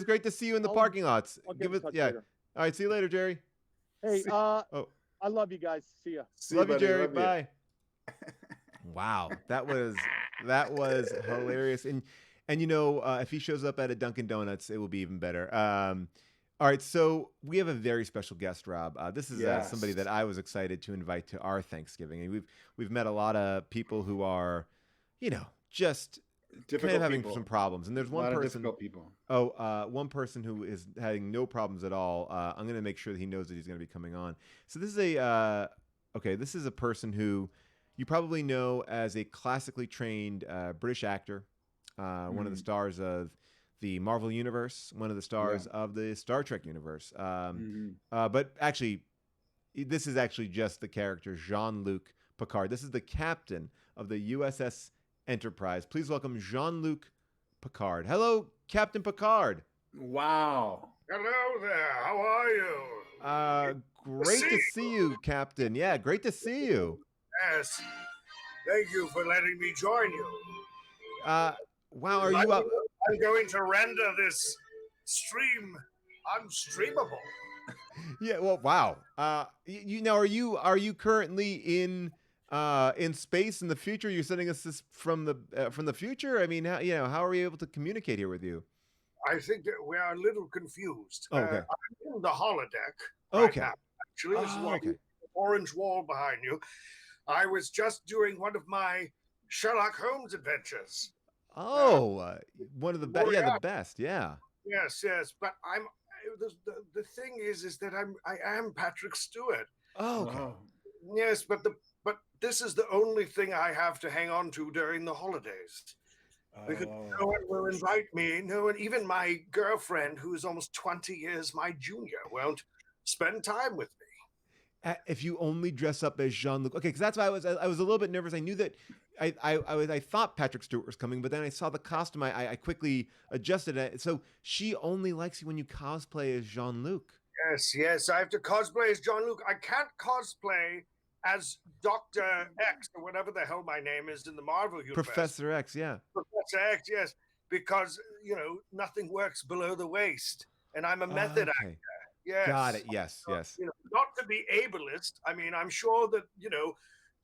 great to see you in the I'll- parking lots. I'll get in touch later. All right, see you later, Jerry. Hey, Oh. I love you guys. See ya. See Love you, buddy. Jerry. Love you. Bye. Wow, that was hilarious. And if he shows up at a Dunkin' Donuts, it will be even better. All right, so we have a very special guest, Rob. This is somebody that I was excited to invite to our Thanksgiving. And we've met a lot of people who are, just Difficult kind of having people. some problems. And there's A lot one of person. difficult people. One person who is having no problems at all. I'm going to make sure that he knows that he's going to be coming on. So this is this is a person who you probably know as a classically trained British actor, one of the stars of the Marvel Universe, one of the stars of the Star Trek universe. But actually, this is actually just the character Jean-Luc Picard. This is the captain of the USS Enterprise. Please welcome Jean-Luc Picard. Hello, Captain Picard. Wow. Hello there. How are you? Great to see you, Captain. Yeah, great to see you. Yes. Thank you for letting me join you. Wow, are you up? I'm going to render this stream unstreamable. Yeah, well, wow. Are you currently in space in the future? You're sending us this from the future. I mean, how are we able to communicate here with you? I think that we are a little confused. Oh, okay. I'm in the holodeck. Okay. Right now, actually, this is why Okay. the orange wall behind you. I was just doing one of my Sherlock Holmes adventures. Oh, one of the best. Yeah, the best. Yeah. Yes, but I'm. The thing is that I am Patrick Stewart. Oh, okay. Wow. Yes, but this is the only thing I have to hang on to during the holidays. Because no one will invite me. No one, even my girlfriend, who is almost 20 years my junior, won't spend time with me. If you only dress up as Jean-Luc, okay, because that's why I was a little bit nervous. I knew that I thought Patrick Stewart was coming, but then I saw the costume. I quickly adjusted it. So she only likes you when you cosplay as Jean-Luc. Yes, I have to cosplay as Jean-Luc. I can't cosplay as Dr. X or whatever the hell my name is in the Marvel universe. Professor X, yeah. Professor X, yes, because nothing works below the waist, and I'm a method actor. Yes, Got it. Yes. Not to be ableist. I mean, I'm sure that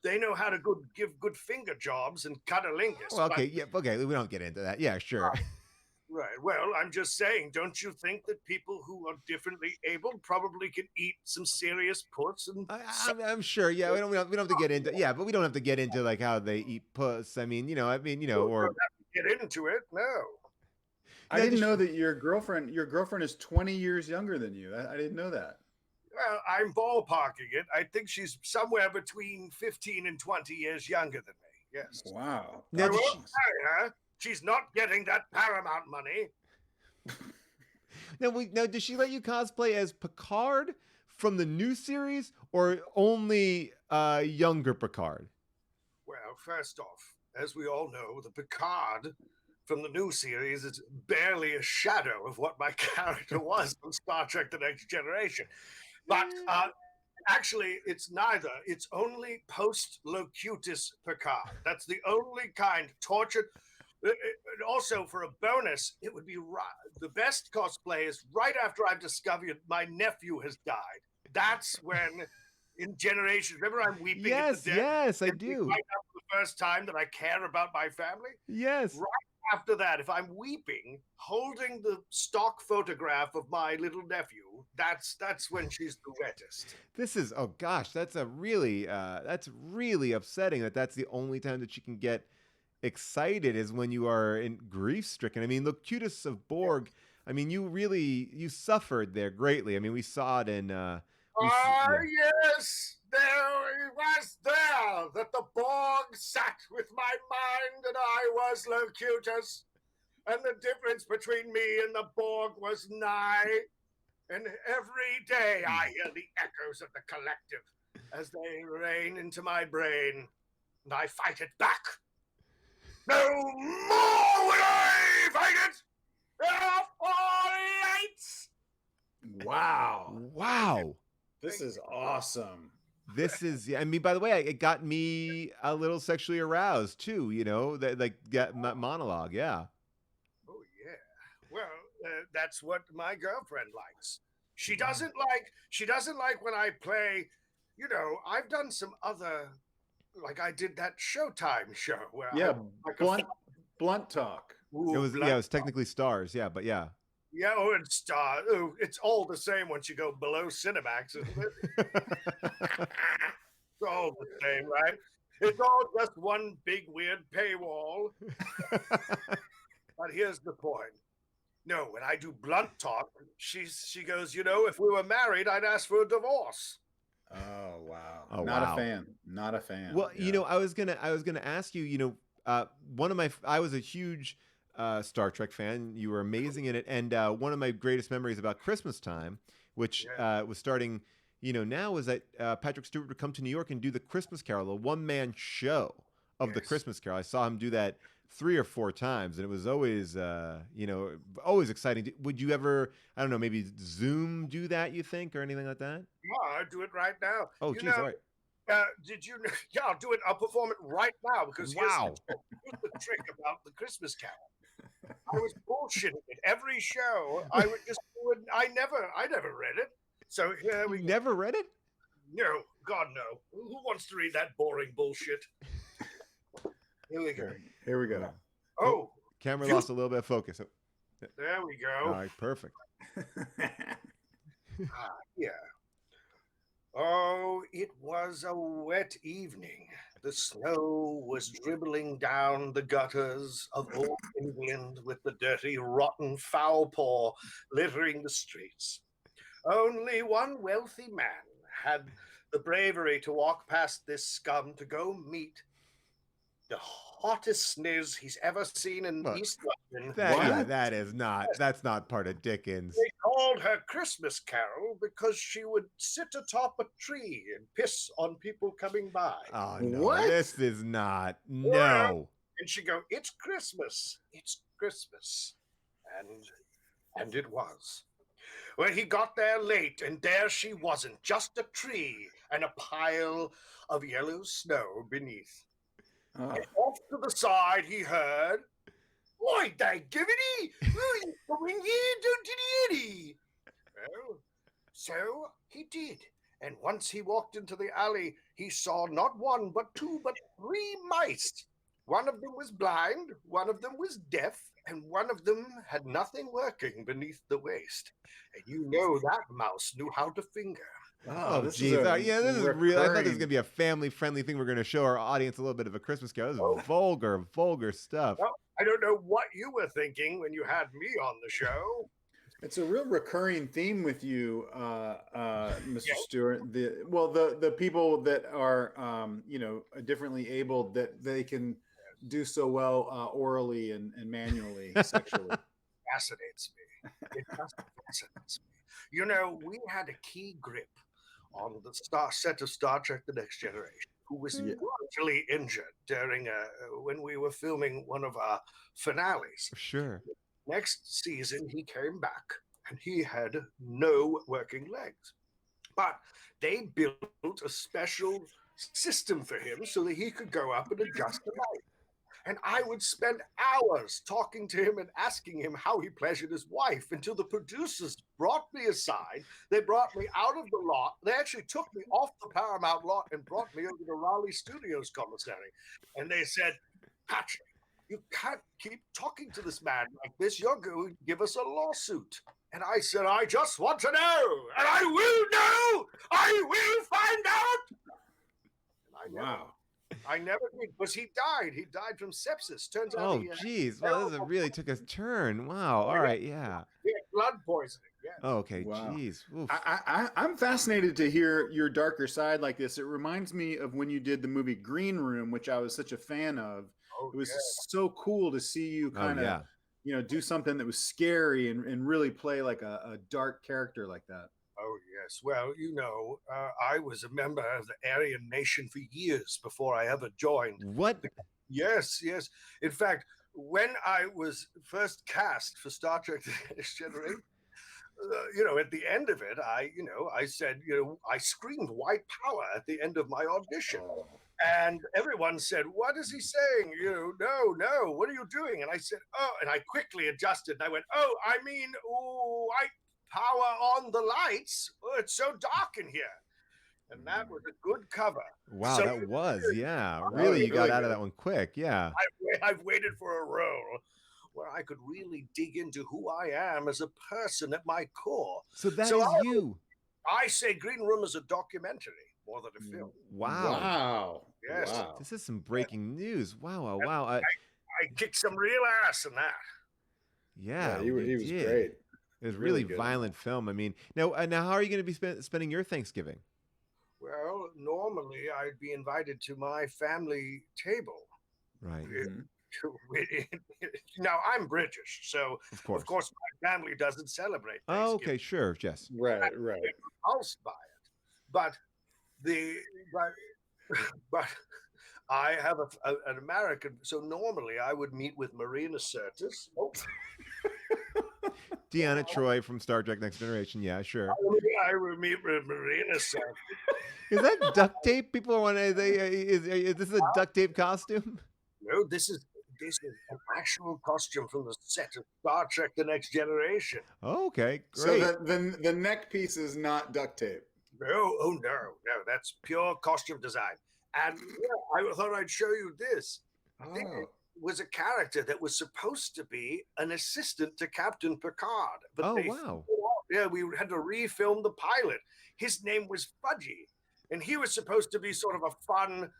they know how to give good finger jobs and cunnilingus. Well, okay, we don't get into that. Yeah, sure. Right. Well, I'm just saying, don't you think that people who are differently abled probably can eat some serious puss? And I'm sure. Yeah, we don't have to get into. Yeah, but we don't have to get into like how they eat puss. I mean, or don't have to get into it. No. I didn't know that your girlfriend is 20 years younger than you. I didn't know that. Well, I'm ballparking it. I think she's somewhere between 15 and 20 years younger than me. Yes. Wow. Now, I won't marry her. She's not getting that Paramount money. Now, does she let you cosplay as Picard from the new series, or only younger Picard? Well, first off, as we all know, the Picard from the new series is barely a shadow of what my character was from Star Trek The Next Generation. But actually, it's neither. It's only post-locutus Picard. That's the only kind, tortured. And also, for a bonus, it would be the best cosplay is right after I've discovered my nephew has died. That's when, in generations, remember I'm weeping at Yes, the death. yes, I It's do. right after the first time that I care about my family. Yes. Right after that, if I'm weeping, holding the stock photograph of my little nephew, that's when she's the wettest. This is, oh gosh, that's really upsetting that that's the only time that she can get excited is when you are in grief stricken. I mean, look, Cutis of Borg. I mean, you suffered there greatly. I mean, we saw it in. Yes, there it was there that the Borg sat with my mind, and I was Locutus, and the difference between me and the Borg was nigh. And every day I hear the echoes of the collective as they rain into my brain, and I fight it back. No more will I fight it! F48! Wow. Wow. This is awesome. This is, I mean, by the way, it got me a little sexually aroused too, that monologue. Yeah. Oh, yeah. Well, that's what my girlfriend likes. She doesn't like when I play, I've done some other, like I did that Showtime show where blunt talk. Ooh, it was technically Stars. Yeah, but yeah. Yeah, and Star. Ooh, it's all the same once you go below Cinemax, isn't it? It's all the same, right? It's all just one big weird paywall. But here's the point. No, when I do blunt talk, she goes, if we were married, I'd ask for a divorce. Oh wow! Oh, Not wow. a fan. Not a fan. Well, I was gonna ask you. I was a huge Star Trek fan. You were amazing in it, and one of my greatest memories about Christmas time, which was starting, now, was that Patrick Stewart would come to New York and do the Christmas Carol, a one-man show of the Christmas Carol. I saw him do that 3 or 4 times, and it was always, always exciting. Would you ever, I don't know, maybe Zoom do that, you think, or anything like that? Yeah, I'll do it right now. Oh, geez, all right. Did you? Yeah, I'll do it. I'll perform it right now because Wow. here's the trick about the Christmas Carol. I was bullshitting it every show. I would just do it. I never read it. So here we go. Never read it? No, God no. Who wants to read that boring bullshit? Here we go. Here we go. Oh, Camera lost a little bit of focus. there we go. All right, perfect. Yeah. Oh, it was a wet evening. The snow was dribbling down the gutters of old England with the dirty, rotten foul paw littering the streets. Only one wealthy man had the bravery to walk past this scum to go meet the hottest sniz he's ever seen in East London. That's not part of Dickens. They called her Christmas Carol because she would sit atop a tree and piss on people coming by. Oh, no, What? this is not. No. And she'd go, "It's Christmas. It's Christmas." And it was. Well, he got there late, and there she wasn't, just a tree and a pile of yellow snow beneath. Oh. And off to the side, he heard, "Why, Gibbity, who are you coming here, don't you?" Well, so he did. And once he walked into the alley, he saw not one, but 2, but 3 mice. One of them was blind, one of them was deaf, and one of them had nothing working beneath the waist. And that mouse knew how to finger. Oh, geez. This is real. I thought this was going to be a family-friendly thing. We're going to show our audience a little bit of a Christmas Carol. This is vulgar stuff. Well, I don't know what you were thinking when you had me on the show. It's a real recurring theme with you, Mr. Stewart. The people that are, differently abled, that they can do so well orally and manually, sexually. Fascinates me. It just fascinates me. We had a key grip on the set of Star Trek: The Next Generation, who was largely injured during when we were filming one of our finales. Sure. Next season, he came back, and he had no working legs. But they built a special system for him so that he could go up and adjust the light. And I would spend hours talking to him and asking him how he pleasured his wife until the producers brought me aside. They brought me out of the lot. They actually took me off the Paramount lot and brought me over to Raleigh Studios commissary. And they said, Patrick, you can't keep talking to this man like this. You're going to give us a lawsuit. And I said, I just want to know. And I will know. I will find out. And I never did, because he died. He died from sepsis. Turns out. Oh, geez. Well, this really took a turn. Wow. All right. Yeah. He had blood poisoning. Yes. Oh, okay. Wow. Jeez. Oof. I'm fascinated to hear your darker side like this. It reminds me of when you did the movie Green Room, which I was such a fan of. Oh, it was so cool to see you kind of, yeah. Do something that was scary and really play like a dark character like that. Oh, yes. Well, I was a member of the Aryan Nation for years before I ever joined. What? Yes. In fact, when I was first cast for Star Trek The Next Generation, at the end of it, I said, I screamed white power at the end of my audition. And everyone said, what is he saying? No, what are you doing? And I said, and I quickly adjusted. And I went, I mean, white power on the lights. Oh, it's so dark in here. And that was a good cover. Wow, So- that was, yeah. Really, you got really out of good. that one quick, yeah. I've waited for a role where I could really dig into who I am as a person at my core. So that is So you. I say Green Room is a documentary more than a film. Wow. Yes. Wow. This is some breaking news. Wow. I kicked some real ass in that. Yeah, he you was did. great. It was Really really good. violent film. I mean, now how are you going to be spending your Thanksgiving? Well, normally I'd be invited to my family table. Right. Now, I'm British, so Of course. of course my family doesn't celebrate Oh, Thanksgiving. okay, sure, Jess. Right. Repulsed by it, but I have an American. So normally I would meet with Marina Sirtis. Oh, Deanna Troy from Star Trek Next Generation. Yeah, sure. I would meet with Marina Sirtis. Is that duct tape? People want to. Is this a duct tape costume? No, this is an actual costume from the set of Star Trek: The Next Generation. Oh, okay, So great. the neck piece is not duct tape. No, that's pure costume design. And I thought I'd show you this. This was a character that was supposed to be an assistant to Captain Picard. But Oh, they wow. we had to refilm the pilot. His name was Fudgy, and he was supposed to be sort of a fun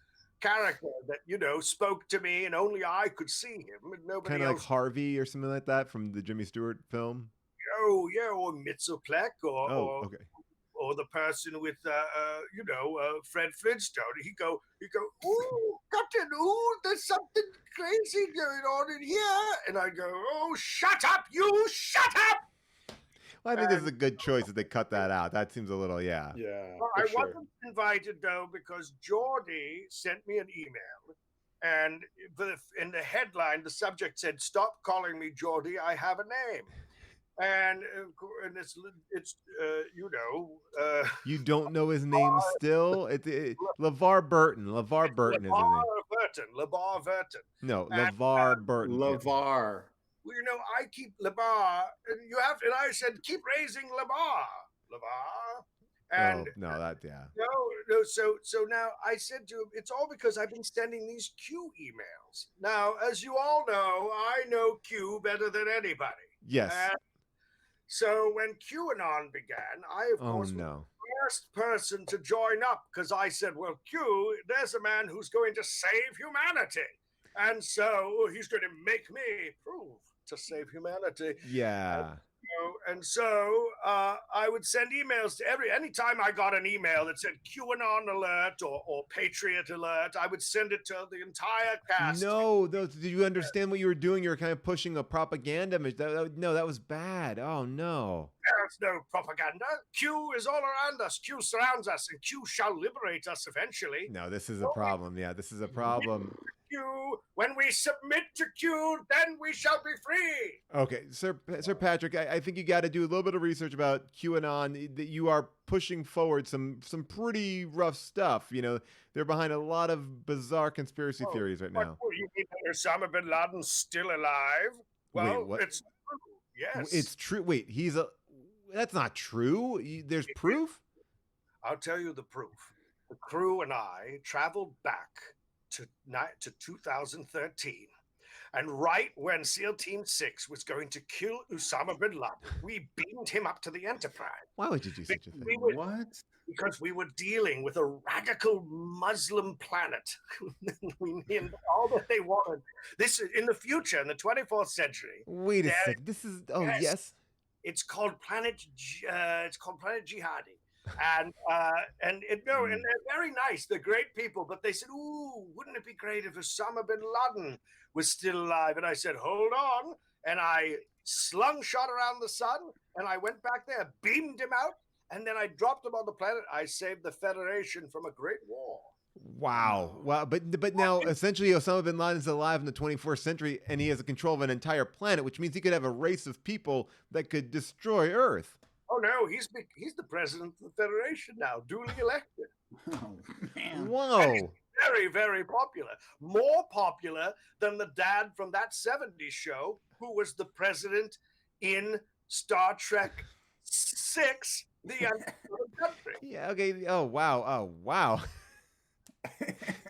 character that spoke to me, and only I could see him, and nobody Kind of like else. Harvey or something like that from the Jimmy Stewart film. Oh yeah, or Mitzelplek, Oh, okay. or the person with Fred Flintstone. He go, ooh, Captain, ooh, there's something crazy going on in here. And I go, oh, shut up, shut up. Well, I think this is a good choice that they cut that out. That seems a little, yeah. Yeah. Well, for I sure. wasn't invited though because Geordie sent me an email, and in the headline, the subject said, "Stop calling me Geordie. I have a name." And it's You don't know his name still? LeVar Burton. LeVar Burton is his name. LeVar Burton. No, And, LeVar Burton. LeVar. Well, I keep LeVar, and and I said, keep raising LeVar. And Oh, no, that, yeah. no. So now I said to him, it's all because I've been sending these Q emails. Now, as you all know, I know Q better than anybody. Yes. And so when QAnon began, I, of Oh, course, was no. the first person to join up because I said, well, Q, there's a man who's going to save humanity. And so he's going to make me prove to save humanity. Yeah. And so I would send emails to anytime I got an email that said QAnon alert or Patriot alert, I would send it to the entire cast. No, did you understand what you were doing? You were kind of pushing a propaganda message. No, that was bad. Oh, no. There's no propaganda. Q is all around us. Q surrounds us, and Q shall liberate us eventually. No, this is a problem. Yeah, this is a problem. Q. When we submit to Q, then we shall be free. Okay, Sir Patrick, I think you got to do a little bit of research about QAnon. That you are pushing forward some pretty rough stuff. You know, they're behind a lot of bizarre conspiracy theories right now. What, you mean that Osama bin Laden's still alive? Well, Wait, what? it's true. Yes. It's true. Wait, that's not true. There's proof? I'll tell you the proof. The crew and I traveled back to 2013. And right when SEAL Team 6 was going to kill Osama bin Laden, we beamed him up to the Enterprise. Why would you do such a thing? What? Because we were dealing with a radical Muslim planet. And all that they wanted. This is in the future, in the 24th century. Wait a second. This is yes. It's called Planet Jihadi. And they're very nice. They're great people. But they said, "Ooh, wouldn't it be great if Osama bin Laden was still alive?" And I said, "Hold on." And I slung shot around the sun, and I went back there, beamed him out, and then I dropped him on the planet. I saved the Federation from a great war. Wow. But now essentially Osama bin Laden is alive in the 24th century, and he has a control of an entire planet, which means he could have a race of people that could destroy Earth. Oh no, he's the president of the Federation now, duly elected. Oh, man. Whoa. And he's very, very popular. More popular than the dad from that 70s show who was the president in Star Trek 6, The End of the Country. Yeah, okay. Oh wow.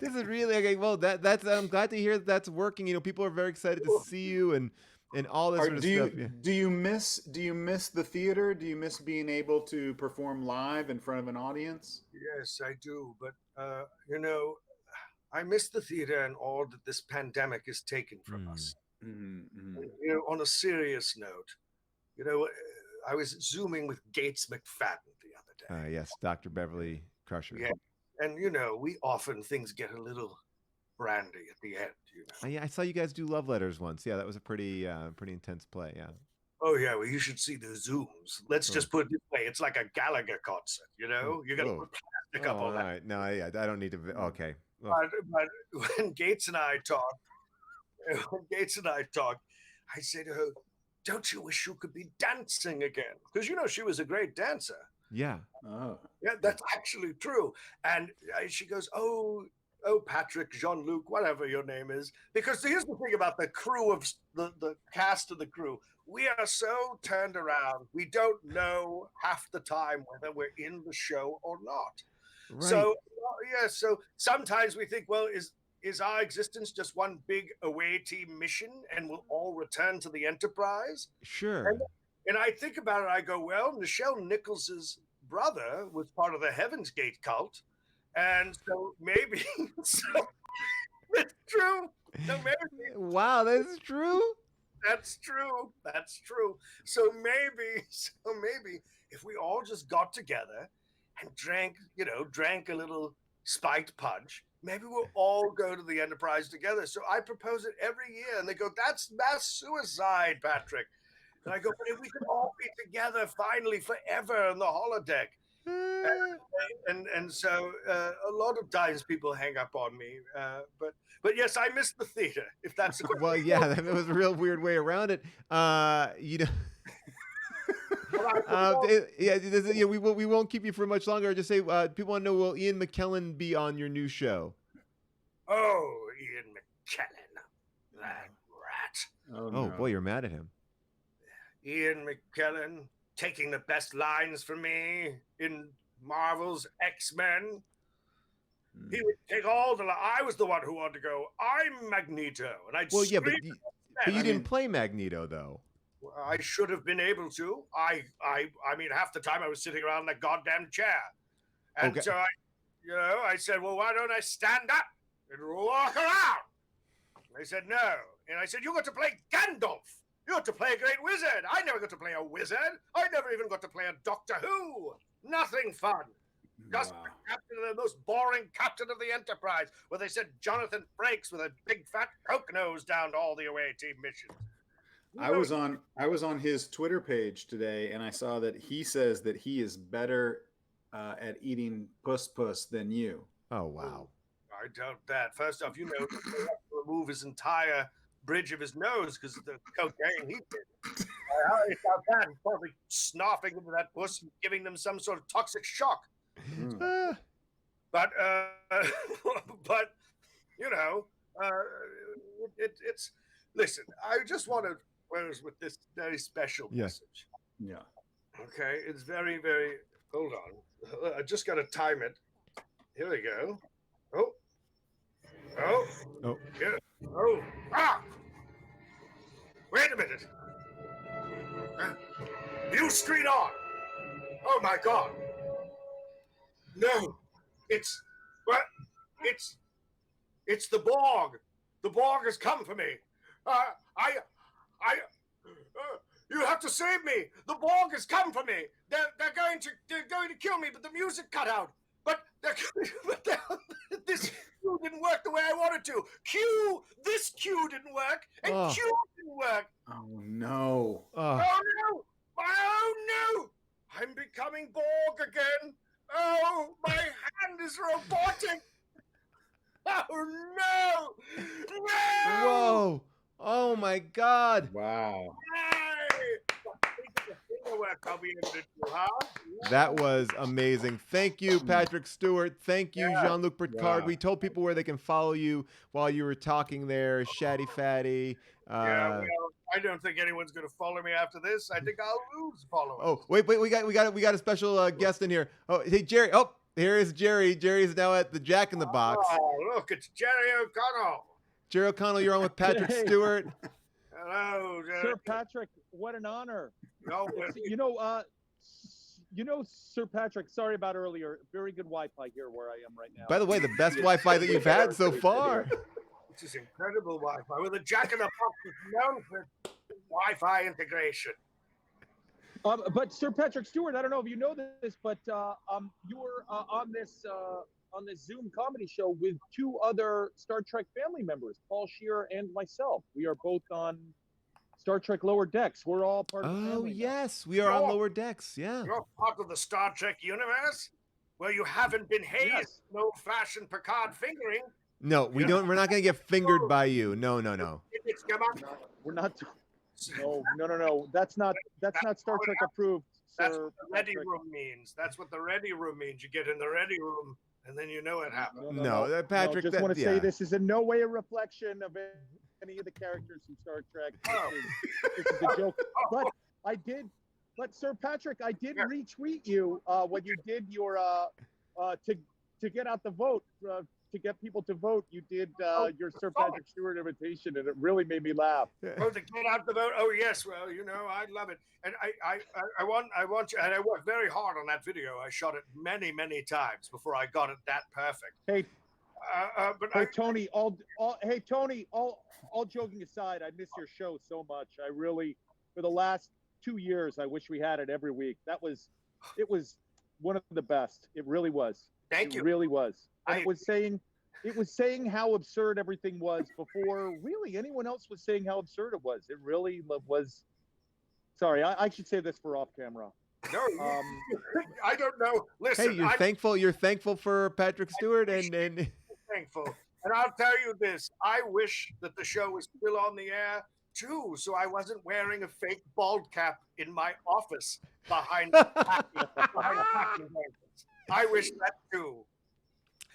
This is really okay. Well, that's I'm glad to hear that's working. You know, people are very excited to see you and all this sort of stuff. Yeah. Do you miss the theater? Do you miss being able to perform live in front of an audience? Yes, I do. But I miss the theater and all that this pandemic has taken from us. Mm-hmm. On a serious note, I was Zooming with Gates McFadden the other day. Yes, Dr. Beverly Crusher. Yeah. And, things get a little brandy at the end, Yeah, I saw you guys do love letters once. Yeah, that was a pretty intense play. Yeah. Oh, yeah. Well, you should see the Zooms. Let's just put it this way. It's like a Gallagher concert, You got to put plastic up all that. All right. No, yeah, I don't need to. Okay. But when Gates and I talked, I say to her, "Don't you wish you could be dancing again?" Because, she was a great dancer. Yeah. Oh. Yeah, that's actually true. And she goes, oh, Patrick, Jean-Luc, whatever your name is. Because here's the thing about the crew of the cast of the crew. We are so turned around. We don't know half the time whether we're in the show or not. Right. So, so sometimes we think, well, is our existence just one big away team mission and we'll all return to the Enterprise? Sure. And I think about it, I go, well, Nichelle Nichols' brother was part of the Heaven's Gate cult. And so maybe, it's true. So maybe. Wow, that's true? That's true. So maybe if we all just got together and drank a little spiked punch, maybe we'll all go to the Enterprise together. So I propose it every year. And they go, that's mass suicide, Patrick. And I go, but if we could all be together finally forever in the holodeck. And so a lot of times people hang up on me. But yes, I miss the theater, if that's the question. Well, yeah, that was a real weird way around it. We won't keep you for much longer. Just say, people want to know, will Ian McKellen be on your new show? Oh, Ian McKellen, that rat. Oh, no. Boy, you're mad at him. Ian McKellen taking the best lines from me in Marvel's X-Men. He would take all the I was the one who wanted to go, I'm Magneto. And I'd but you didn't play Magneto, though. I should have been able to. I mean, half the time I was sitting around in that goddamn chair. And so I said, well, why don't I stand up and walk around? And they said, no. And I said, you got to play Gandalf. You got to play a great wizard. I never got to play a wizard. I never even got to play a Doctor Who. Nothing fun. Just the captain of the most boring captain of the Enterprise, where they sent Jonathan Frakes with a big fat coke nose down to all the away team missions. I was on his Twitter page today, and I saw that he says that he is better at eating puss than you. Oh wow! I doubt that. First off, they have to remove his entire bridge of his nose because of the cocaine he did. I highly doubt that. He's probably snorting into that puss and giving them some sort of toxic shock. But, but it's. Listen, I just want to close with this very special message. Yeah. Okay, it's very, very. Hold on, I just got to time it. Here we go. Oh. Yeah. Oh. Ah. Wait a minute. View Street on. Oh my God. No, it's what? It's the Borg. The Borg has come for me. You have to save me. The Borg has come for me. They're going to kill me. But the music cut out. But this cue didn't work the way I wanted to. This cue didn't work, and Q didn't work. Oh no. Oh no! Oh no! I'm becoming Borg again. Oh, my hand is robotic. Oh no! No! Whoa! Oh my God! Wow. That was amazing. Thank you, Patrick Stewart. Thank you, Jean-Luc Picard. We told people where they can follow you while you were talking there. Shatty Fatty. Well, I don't think anyone's going to follow me after this. I think I'll lose followers. Oh, wait, we got a special guest in here. Oh, hey, Jerry. Oh, here is Jerry. Jerry's now at the Jack in the Box. Oh, look, it's Jerry O'Connell. Jerry O'Connell, you're on with Patrick Stewart. Hello, Jerry. Sir Patrick, what an honor. No, Sir Patrick, sorry about earlier. Very good Wi-Fi here where I am right now. By the way, the best Wi-Fi that you've had so far. This is incredible Wi-Fi. Well, the Jack in the Box is known for Wi-Fi integration. But Sir Patrick Stewart, I don't know if you know this, but you were on this Zoom comedy show with two other Star Trek family members, Paul Scheer and myself. We are both on Star Trek Lower Decks. We're all part of the family. Oh, yes. We are on Lower Decks. Yeah. You're part of the Star Trek universe where you haven't been hazed, Yes. no fashion Picard fingering. No, we don't. We're not going to get fingered by you. No. It's come up. We're not. No. That's not Star Trek approved. That's Sir what the ready Patrick. room means. That's what the ready room means. You get in the ready room, and then you know it happened. No, Patrick, Just that- want to say yeah. this is in no way a reflection of any of the characters from Star Trek. This is a joke. But Sir Patrick, I did retweet you when you did your to get out the vote. To get people to vote, you did your Sir Patrick Stewart invitation, and it really made me laugh. Oh, to get out the vote. Oh yes, well, I love it, and I want you, and I worked very hard on that video. I shot it many times before I got it that perfect. Hey, but hey Tony, all joking aside, I miss your show so much. I really, for the last 2 years, I wish we had it every week. It was one of the best. It really was. Thank you. It really was. And it was saying how absurd everything was before really anyone else was saying how absurd it was. It really was. Sorry, I should say this for off camera. No, I don't know. Listen, Hey, you're thankful for Patrick Stewart and thankful. And I'll tell you this: I wish that the show was still on the air too, so I wasn't wearing a fake bald cap in my office behind packing blankets. I wish that too.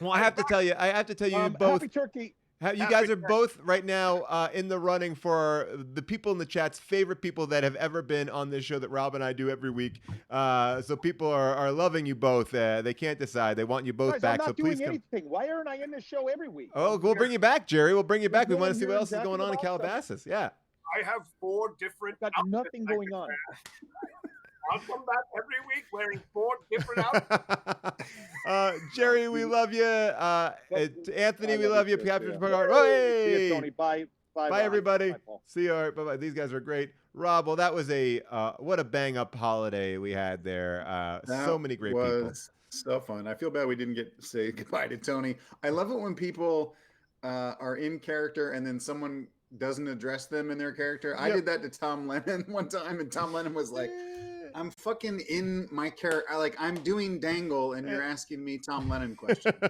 well, I have to tell you both. Happy Turkey. You guys are both right now in the running for the people in the chat's favorite people that have ever been on this show that Rob and I do every week. So people are loving you both. They can't decide. They want you both Guys, back. I'm So not please doing come. anything. Why aren't I in this show every week? Oh, we'll bring you back, Jerry. We'll bring you back. We We're want to see going what else here is going on in exactly about Calabasas. Yeah. I have 4 different. Got outfits nothing I going can on. wear. I'll come back every week wearing 4 different outfits. Jerry, we love you. Anthony, we love you. Captain Picard. See Hey, you, Tony. Bye, bye, everybody. Bye, Paul. See you. All right, bye-bye. These guys are great. Rob, well, that was what a bang-up holiday we had there. So many great people. So fun. I feel bad we didn't get to say goodbye to Tony. I love it when people are in character and then someone doesn't address them in their character. I did that to Tom Lennon one time, and Tom Lennon was like, I'm fucking in my character. I'm doing Dangle, and you're asking me Tom Lennon questions.